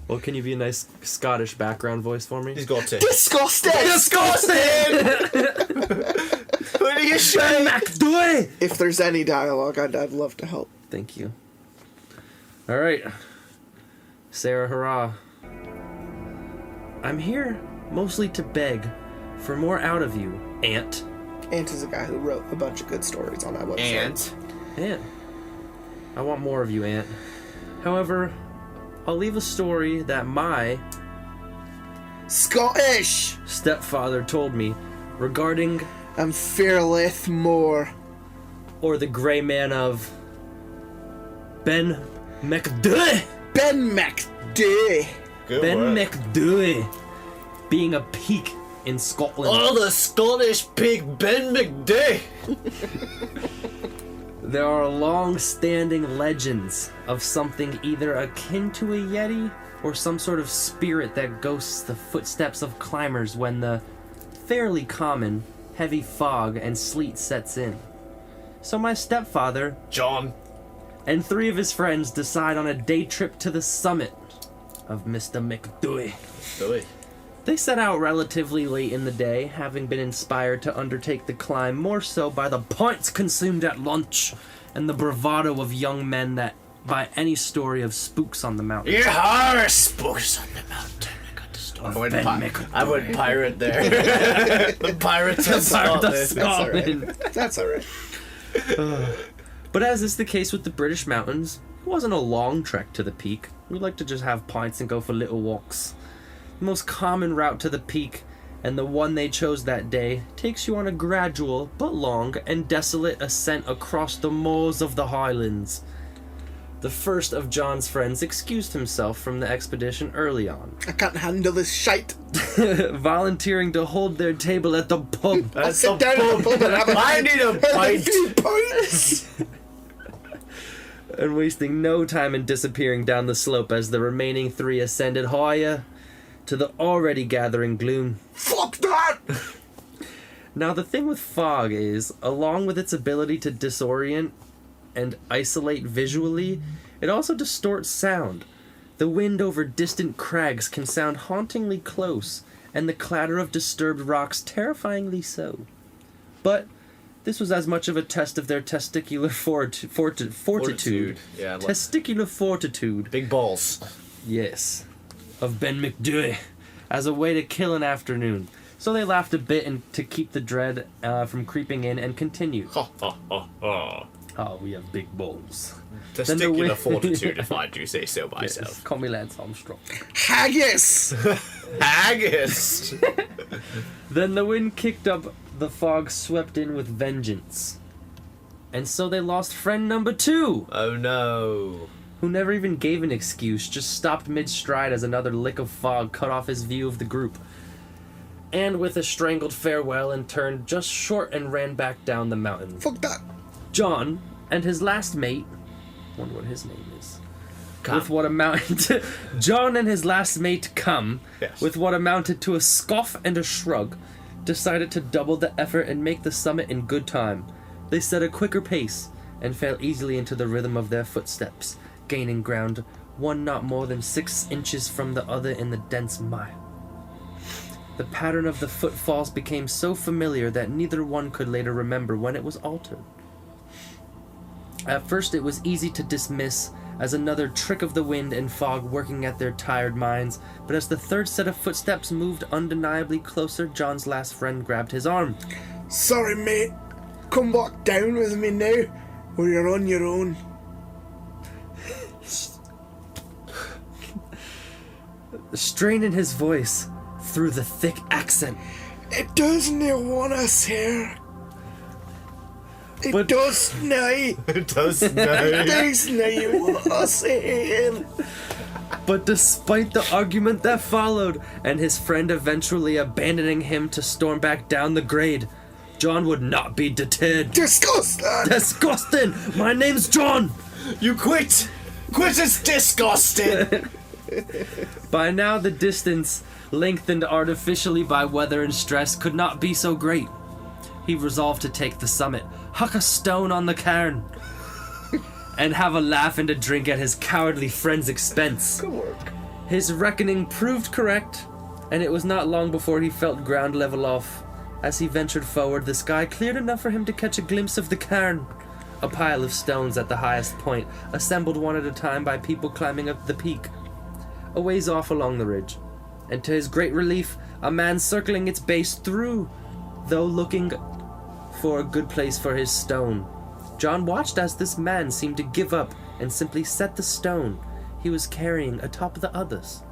Well, can you be a nice Scottish background voice for me? He's got to. Disgusting! Disgusting! What are you Ben saying? Macdui! If there's any dialogue, I'd love to help. Thank you. Alright. Sarah Hurrah. I'm here mostly to beg for more out of you, Aunt. Ant is a guy who wrote a bunch of good stories on that website. Aunt. I want more of you, Aunt. However, I'll leave a story that my Scottish! stepfather told me regarding I'm fearless more. or the Grey Man of Ben Macdui. Ben Macdui. Good Ben work. Macdui being a peak in Scotland. Oh, the Scottish pig Ben Macdui. There are long-standing legends of something either akin to a yeti or some sort of spirit that ghosts the footsteps of climbers when the fairly common heavy fog and sleet sets in. So my stepfather John. and 3 of his friends decide on a day trip to the summit of Mr. Macdui. They set out relatively late in the day, having been inspired to undertake the climb more so by the pints consumed at lunch and the bravado of young men that by any story of spooks on the mountain. You are spooks on the mountain. I got the story. I went pirate there. The pirates of Pirate of Scotland. Scotland. That's alright. But as is the case with the British mountains, it wasn't a long trek to the peak. We like to just have pints and go for little walks. The most common route to the peak, and the one they chose that day, takes you on a gradual but long and desolate ascent across the moors of the Highlands. The first of John's friends excused himself from the expedition early on, I can't handle this shite. volunteering to hold their table at the pub. I'll sit down at the pub and have a I need a pint. few pints. And wasting no time in disappearing down the slope as the remaining 3 ascended higher to the already gathering gloom. Fuck that! Now the thing with fog is, along with its ability to disorient and isolate visually, it also distorts sound. The wind over distant crags can sound hauntingly close, and the clatter of disturbed rocks terrifyingly so. But this was as much of a test of their testicular fortitude. Yeah. Testicular fortitude. Big balls. Yes. Of Ben Macdui. As a way to kill an afternoon. So they laughed a bit and to keep the dread from creeping in and continued. Ha ha ha ha. Oh, we have big balls. Testicular fortitude, if I do say so myself. Yes, call me Lance Armstrong. Haggis! Haggis! Then the wind kicked up, the fog swept in with vengeance. And so they lost friend number 2! Oh no. Who never even gave an excuse, just stopped mid-stride as another lick of fog cut off his view of the group. And with a strangled farewell and turned just short and ran back down the mountain. Fuck that. John and his last mate, wonder what his name is, Come. with what amounted to, John and his last mate Come, Yes. with what amounted to a scoff and a shrug, decided to double the effort and make the summit in good time. They set a quicker pace and fell easily into the rhythm of their footsteps, gaining ground, one not more than 6 inches from the other in the dense mire. The pattern of the footfalls became so familiar that neither one could later remember when it was altered. At first it was easy to dismiss as another trick of the wind and fog working at their tired minds, but as the third set of footsteps moved undeniably closer, John's last friend grabbed his arm. Sorry, mate. Come back down with me now, or you're on your own. The strain in his voice through the thick accent. It doesn't want us here. It But- does now. It does It no. does now want us here. But despite the argument that followed, and his friend eventually abandoning him to storm back down the grade, John would not be deterred. Disgusting. Disgusting! My name's John! You quit! Quit is disgusting! By now the distance, lengthened artificially by weather and stress, could not be so great. He resolved to take the summit, huck a stone on the cairn, and have a laugh and a drink at his cowardly friend's expense. Good work. His reckoning proved correct, and it was not long before he felt ground level off. As he ventured forward, the sky cleared enough for him to catch a glimpse of the cairn. A pile of stones at the highest point, assembled one at a time by people climbing up the peak. A ways off along the ridge, and to his great relief, a man circling its base through, though looking for a good place for his stone. John watched as this man seemed to give up and simply set the stone he was carrying atop the others.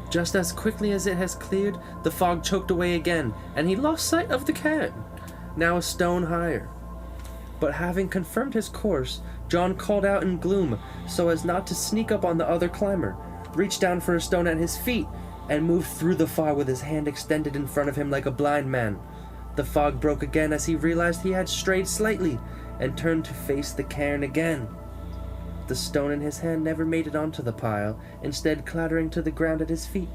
Just as quickly as it has cleared, the fog choked away again, and he lost sight of the cairn, now a stone higher. But having confirmed his course, John called out in gloom so as not to sneak up on the other climber, reached down for a stone at his feet, and moved through the fog with his hand extended in front of him like a blind man. The fog broke again as he realized he had strayed slightly, and turned to face the cairn again. The stone in his hand never made it onto the pile, instead clattering to the ground at his feet.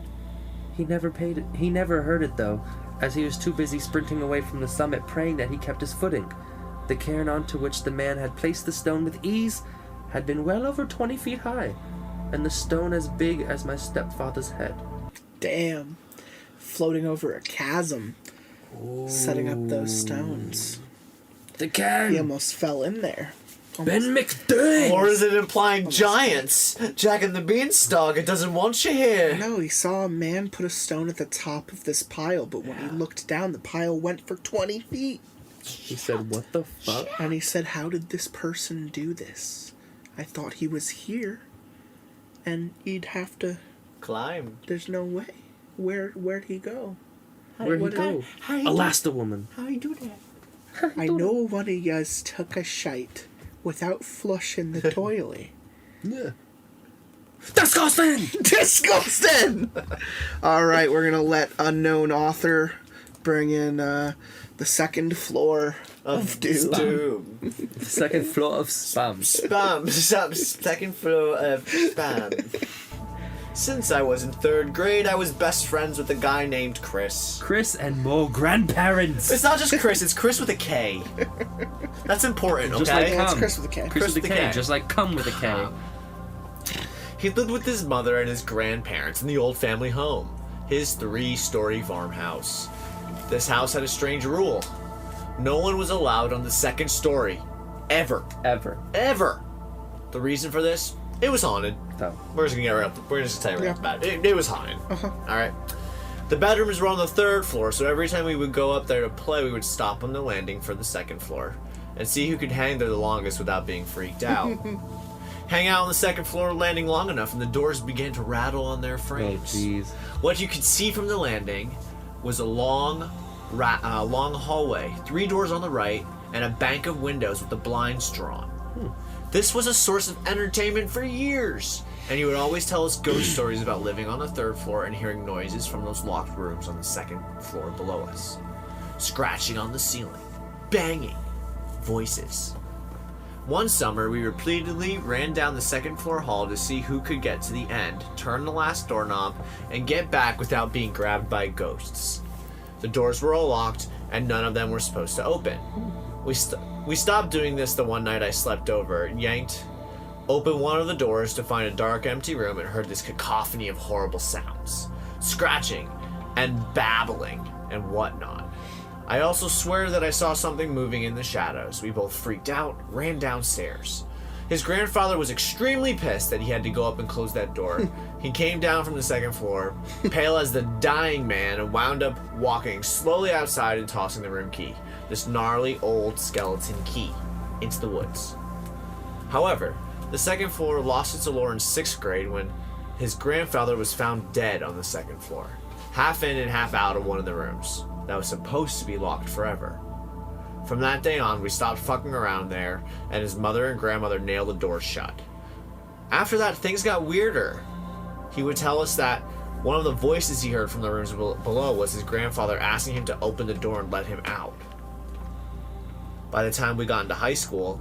He never heard it though, as he was too busy sprinting away from the summit, praying that he kept his footing. The cairn onto which the man had placed the stone with ease had been well over 20 feet high, and the stone as big as my stepfather's head. Damn. Floating over a chasm. Setting up those stones. The cairn! He almost fell in there. Ben Macdui! Or is it implying giants? Jack and the Beanstalk, it doesn't want you here. No, he saw a man put a stone at the top of this pile, but when he looked down, the pile went for 20 feet. He said, what the fuck? And he said, how did this person do this? I thought he was here. And he'd have to... Climb. There's no way. Where'd he go? Where'd he go? Elasta woman. How you do that? I know one of yous took a shite without flushing the toilet. Yeah. Disgusting! Disgusting! Alright, we're gonna let unknown author bring in the second floor of Doom. The second floor of spam. Spam. Second floor of spam. Since I was in 3rd grade, I was best friends with a guy named Chris. Chris and more grandparents. It's not just Chris, it's Chris with a K. That's important, okay? Just like Yeah, it's cum. Chris with a K. Chris with a K, just like cum with a K. He lived with his mother and his grandparents in the old family home, his 3-story farmhouse. This house had a strange rule. No one was allowed on the second story. Ever. Ever. The reason for this? It was haunted. Oh. We're just gonna tell you right about it. It was haunted. Alright. The bedrooms were on the 3rd floor, so every time we would go up there to play, we would stop on the landing for the 2nd floor and see who could hang there the longest without being freaked out. Hang out on the 2nd floor landing long enough, and the doors began to rattle on their frames. Oh, jeez. What you could see from the landing was a long hallway, 3 doors on the right, and a bank of windows with the blinds drawn. This was a source of entertainment for years, and he would always tell us ghost stories about living on the 3rd floor and hearing noises from those locked rooms on the 2nd floor below us. Scratching on the ceiling, banging, voices. One summer, we repeatedly ran down the 2nd floor hall to see who could get to the end, turn the last doorknob, and get back without being grabbed by ghosts. The doors were all locked, and none of them were supposed to open. We stopped doing this the one night I slept over, yanked open one of the doors to find a dark, empty room, and heard this cacophony of horrible sounds. Scratching, and babbling, and whatnot. I also swear that I saw something moving in the shadows. We both freaked out, ran downstairs. His grandfather was extremely pissed that he had to go up and close that door. He came down from the 2nd floor, pale as the dying man, and wound up walking slowly outside and tossing the room key, this gnarly old skeleton key, into the woods. However, the 2nd floor lost its allure in 6th grade when his grandfather was found dead on the 2nd floor, half in and half out of one of the rooms that was supposed to be locked forever. From that day on, we stopped fucking around there, and his mother and grandmother nailed the door shut. After that, things got weirder. He would tell us that one of the voices he heard from the rooms below was his grandfather asking him to open the door and let him out. By the time we got into high school,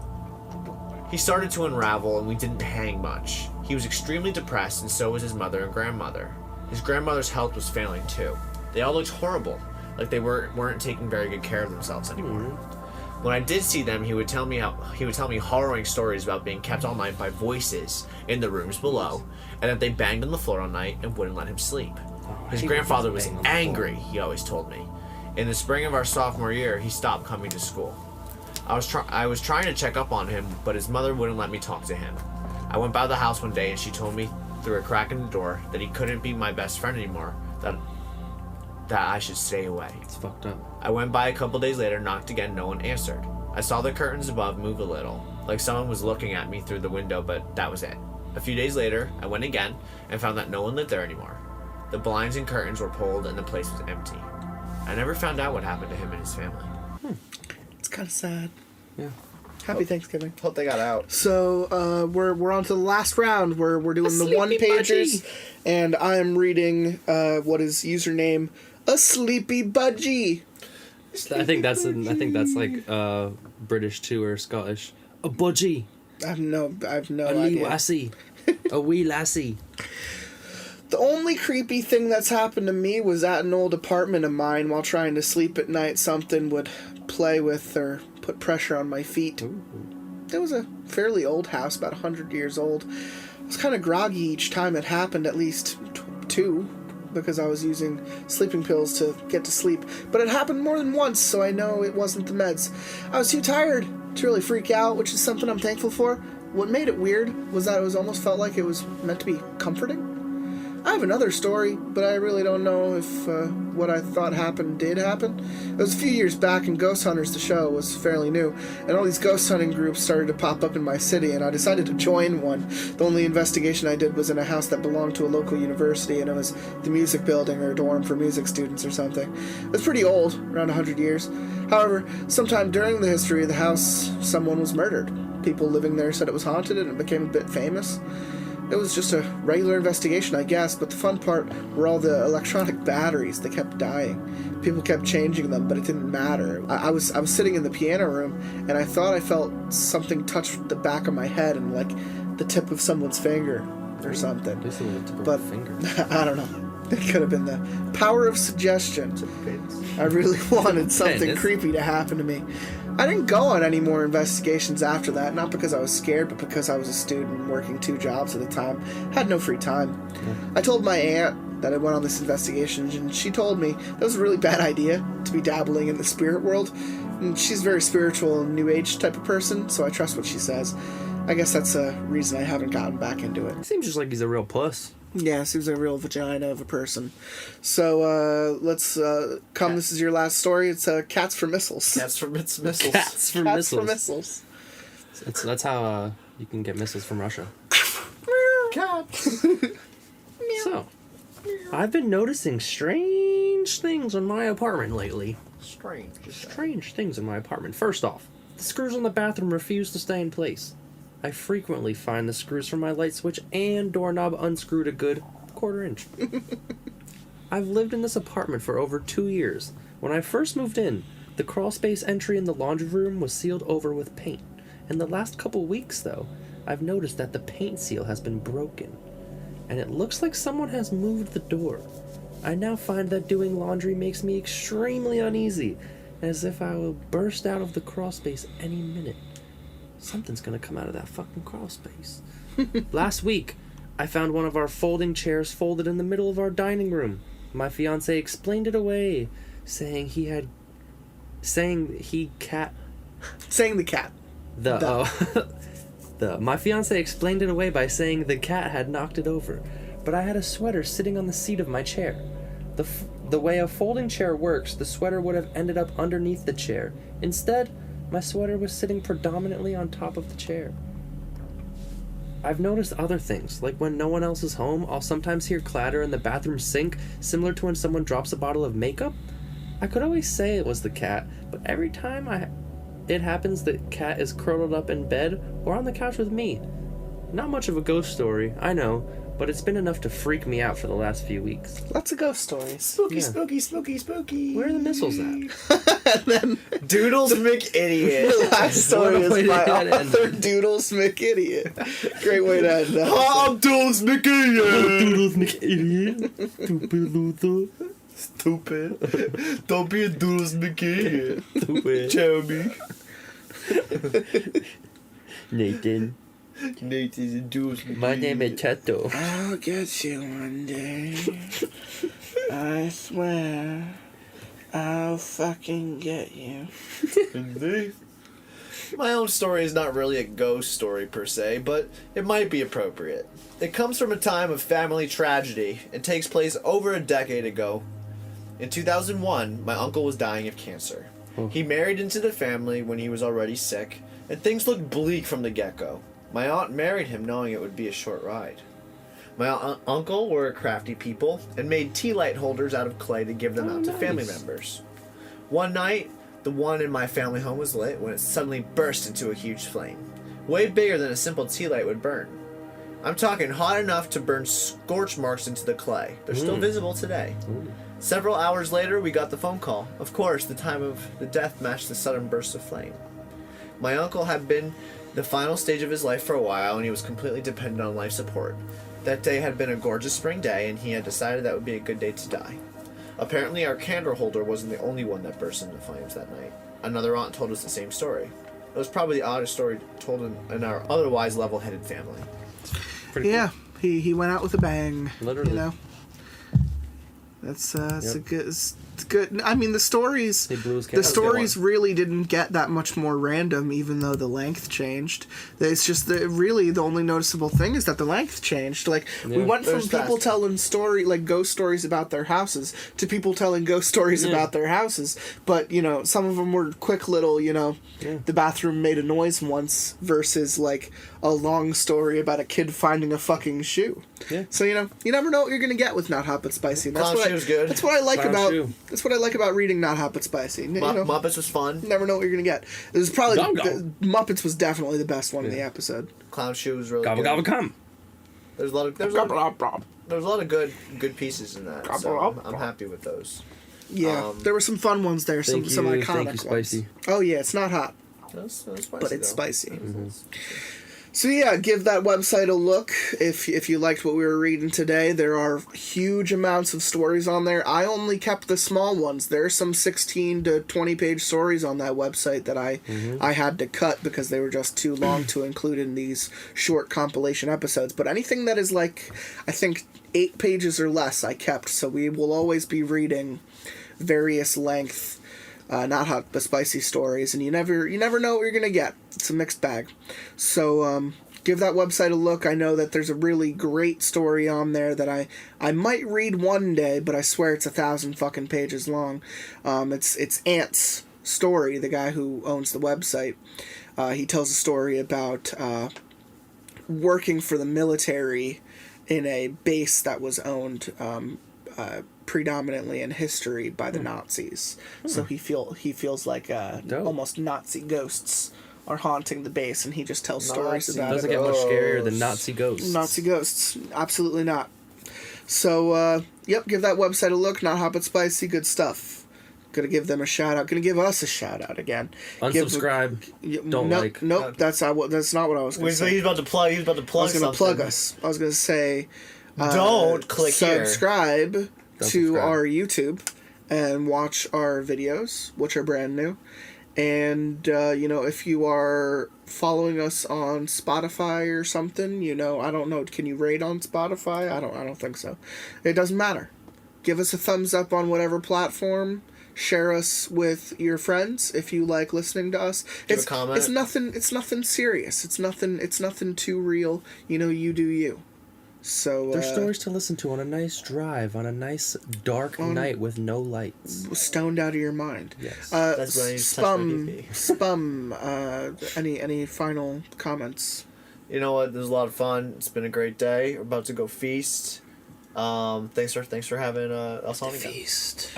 he started to unravel and we didn't hang much. He was extremely depressed, and so was his mother and grandmother. His grandmother's health was failing too. They all looked horrible, like they weren't taking very good care of themselves anymore. When I did see them, he would tell me harrowing stories about being kept all night by voices in the rooms below, and that they banged on the floor all night and wouldn't let him sleep. His grandfather was angry, he always told me. In the spring of our sophomore year, he stopped coming to school. I was trying to check up on him, but his mother wouldn't let me talk to him. I went by the house one day and she told me through a crack in the door that he couldn't be my best friend anymore, that I should stay away. It's fucked up. I went by a couple days later, knocked again, no one answered. I saw the curtains above move a little, like someone was looking at me through the window, but that was it. A few days later, I went again and found that no one lived there anymore. The blinds and curtains were pulled and the place was empty. I never found out what happened to him and his family. It's kind of sad. Yeah. Happy Thanksgiving. Hope they got out. So we're on to the last round where we're doing the Sleepy one-pagers, Budgie. and I am reading what is username a Sleepy Budgie. I think that's like British too, or Scottish. A budgie. I've no A wee idea. lassie. A wee lassie. The only creepy thing that's happened to me was at an old apartment of mine while trying to sleep at night. Something would play with or put pressure on my feet. Ooh. It was a fairly old house, about 100 years old. I was kind of groggy each time it happened, at least two, because I was using sleeping pills to get to sleep. But it happened more than once, so I know it wasn't the meds. I was too tired to really freak out, which is something I'm thankful for. What made it weird was that it was almost felt like it was meant to be comforting. I have another story, but I really don't know if what I thought happened did happen. It was a few years back, and Ghost Hunters, the show, was fairly new, and all these ghost hunting groups started to pop up in my city, and I decided to join one. The only investigation I did was in a house that belonged to a local university, and it was the music building or dorm for music students or something. It was pretty old, around 100 years. However, sometime during the history of the house, someone was murdered. People living there said it was haunted, and it became a bit famous. It was just a regular investigation, I guess, but the fun part were all the electronic batteries that kept dying. People kept changing them, but it didn't matter. I was sitting in the piano room, and I thought I felt something touch the back of my head and like the tip of someone's finger or something. Just a little tip of But a finger. I don't know. It could have been the power of suggestion. I really wanted something Penis. creepy to happen to me. I didn't go on any more investigations after that, not because I was scared, but because I was a student working 2 jobs at the time. Had no free time. I told my aunt that I went on this investigation, and she told me that was a really bad idea to be dabbling in the spirit world. And she's a very spiritual and new age type of person, so I trust what she says. I guess that's a reason I haven't gotten back into it. Seems just like he's a real puss. Yeah, seems like a real vagina of a person. So, let's, this is your last story. It's, Cats for Missiles. Cats for missiles. Cats for Cats missiles. for Missiles. That's how you can get missiles from Russia. Cats. So, I've been noticing strange things in my apartment lately. Strange things in my apartment. First off, the screws on the bathroom refuse to stay in place. I frequently find the screws from my light switch and doorknob unscrewed a good 1/4 inch. I've lived in this apartment for over 2 years. When I first moved in, the crawl space entry in the laundry room was sealed over with paint. In the last couple weeks, though, I've noticed that the paint seal has been broken, and it looks like someone has moved the door. I now find that doing laundry makes me extremely uneasy, as if I will burst out of the crawl space any minute. Something's gonna come out of that fucking crawl space. Last week, I found one of our folding chairs folded in the middle of our dining room. My fiance explained it away, saying the cat. My fiance explained it away by saying the cat had knocked it over, but I had a sweater sitting on the seat of my chair. The way a folding chair works, the sweater would have ended up underneath the chair. Instead, my sweater was sitting predominantly on top of the chair. I've noticed other things, like when no one else is home, I'll sometimes hear clatter in the bathroom sink, similar to when someone drops a bottle of makeup. I could always say it was the cat, but every time it happens, the cat is curled up in bed or on the couch with me. Not much of a ghost story, I know, but it's been enough to freak me out for the last few weeks. Lots of ghost stories. Spooky, spooky, spooky, spooky. Where are the missiles at? And then Doodles McIdiot. the last story What a way is by to end. author Doodles McIdiot. Great way to end that. Oh, Doodles McIdiot. Doodles McIdiot. Stupid loser. Stupid. Don't be a Doodles McIdiot. Stupid. Tell me. Nathan. Nate is a Doodles McIdiot. My name is Tato. I'll get you one day. I swear. I'll fucking get you. My own story is not really a ghost story per se, but it might be appropriate. It comes from a time of family tragedy and takes place over a decade ago. In 2001, my uncle was dying of cancer. He married into the family when he was already sick, and things looked bleak from the get-go. My aunt married him knowing it would be a short ride. My uncle were crafty people and made tea light holders out of clay to give them out to family members. One night, the one in my family home was lit when it suddenly burst into a huge flame, way bigger than a simple tea light would burn. I'm talking hot enough to burn scorch marks into the clay. They're still visible today. Several hours later, we got the phone call. Of course, the time of the death matched the sudden burst of flame. My uncle had been the final stage of his life for a while, and he was completely dependent on life support. That day had been a gorgeous spring day, and he had decided that would be a good day to die. Apparently, our candle holder wasn't the only one that burst into flames that night. Another aunt told us the same story. It was probably the oddest story told in our otherwise level-headed family. Yeah, he went out with a bang. Literally. You know? That's a good. It's good. I mean, the stories really didn't get that much more random, even though the length changed. It's just really the only noticeable thing is that the length changed. Like we went from people telling ghost stories about their houses to people telling ghost stories about their houses. But you know, some of them were quick little. The bathroom made a noise once versus like a long story about a kid finding a fucking shoe. Yeah. So you never know what you're gonna get with Not Hot But Spicy. Good. That's what I like That's what I like about reading Not Hot But Spicy. Muppets was fun. Never know what you're gonna get. It was probably Muppets was definitely the best one in the episode. Clown Shoe was really Gobble good. gobble come. There's a lot of good pieces in that. So I'm happy with those. Yeah, there were some fun ones there. Some iconic thank you, ones. Spicy. Oh yeah, it's not hot, That's spicy, but it's though. spicy. So yeah, give that website a look if you liked what we were reading today. There are huge amounts of stories on there. I only kept the small ones. There are some 16 to 20 page stories on that website that I had to cut because they were just too long to include in these short compilation episodes. But anything that is like, I think 8 pages or less I kept, so we will always be reading various length not hot but spicy stories, and you never know what you're gonna get. It's a mixed bag. So give that website a look. I know that there's a really great story on there that I might read one day, but I swear it's 1,000 fucking pages long. It's Ant's story, the guy who owns the website. He tells a story about working for the military in a base that was owned predominantly in history by the Nazis. So he feels like almost Nazi ghosts are haunting the base, and he just tells stories about it. Doesn't get much scarier than Nazi ghosts. Nazi ghosts, absolutely not. So yep, give that website a look. Not hot but spicy, good stuff. Gonna give them a shout out. Gonna give us a shout out again. Unsubscribe. Don't like. Nope. That's not what I was gonna say. He's about to plug. He's about to plug. I was gonna something. plug us. I was gonna say. Don't click here. Subscribe to subscribe. our YouTube and watch our videos, which are brand new. And if you are following us on Spotify or something, I don't know. Can you rate on Spotify? I don't think so. It doesn't matter. Give us a thumbs up on whatever platform. Share us with your friends if you like listening to us. Give a comment. It's nothing serious. It's nothing too real. You do you. So There's stories to listen to on a nice drive, on a nice dark night with no lights. Stoned out of your mind. Yes. That's when I use touch my Spum. Any final comments? You know what? This was a lot of fun. It's been a great day. We're about to go feast. Thanks for having us on again. Feast.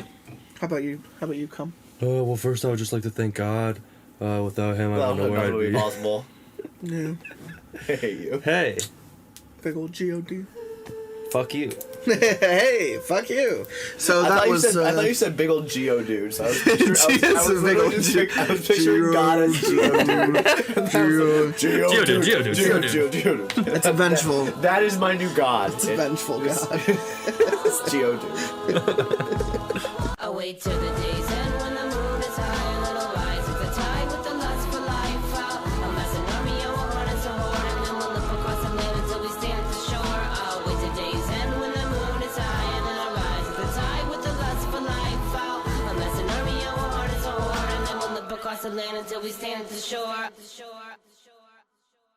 How about you? Come. Well, first I would just like to thank God. Without him, I don't know where I'd be. Possible. Yeah. Hey, you. Hey, Big old God. fuck you. Hey, fuck you. So I thought you said big old Geodude. So I was picturing God as Geodude. Geodude. It's a vengeful. That is my new God. It's a vengeful God. It's Geodude. I wait till the day's end when the moon is high, a little rise at the tide with the lust for life out. A massive army, and we'll run as a horde, and then we'll look across the land until we stand at the shore. I'll wait till day's end when the moon is high, and then I'll rise at the tide with the lust for life out. A massive army, and we'll run as a horde, and then we'll look across the land until we stand at the shore.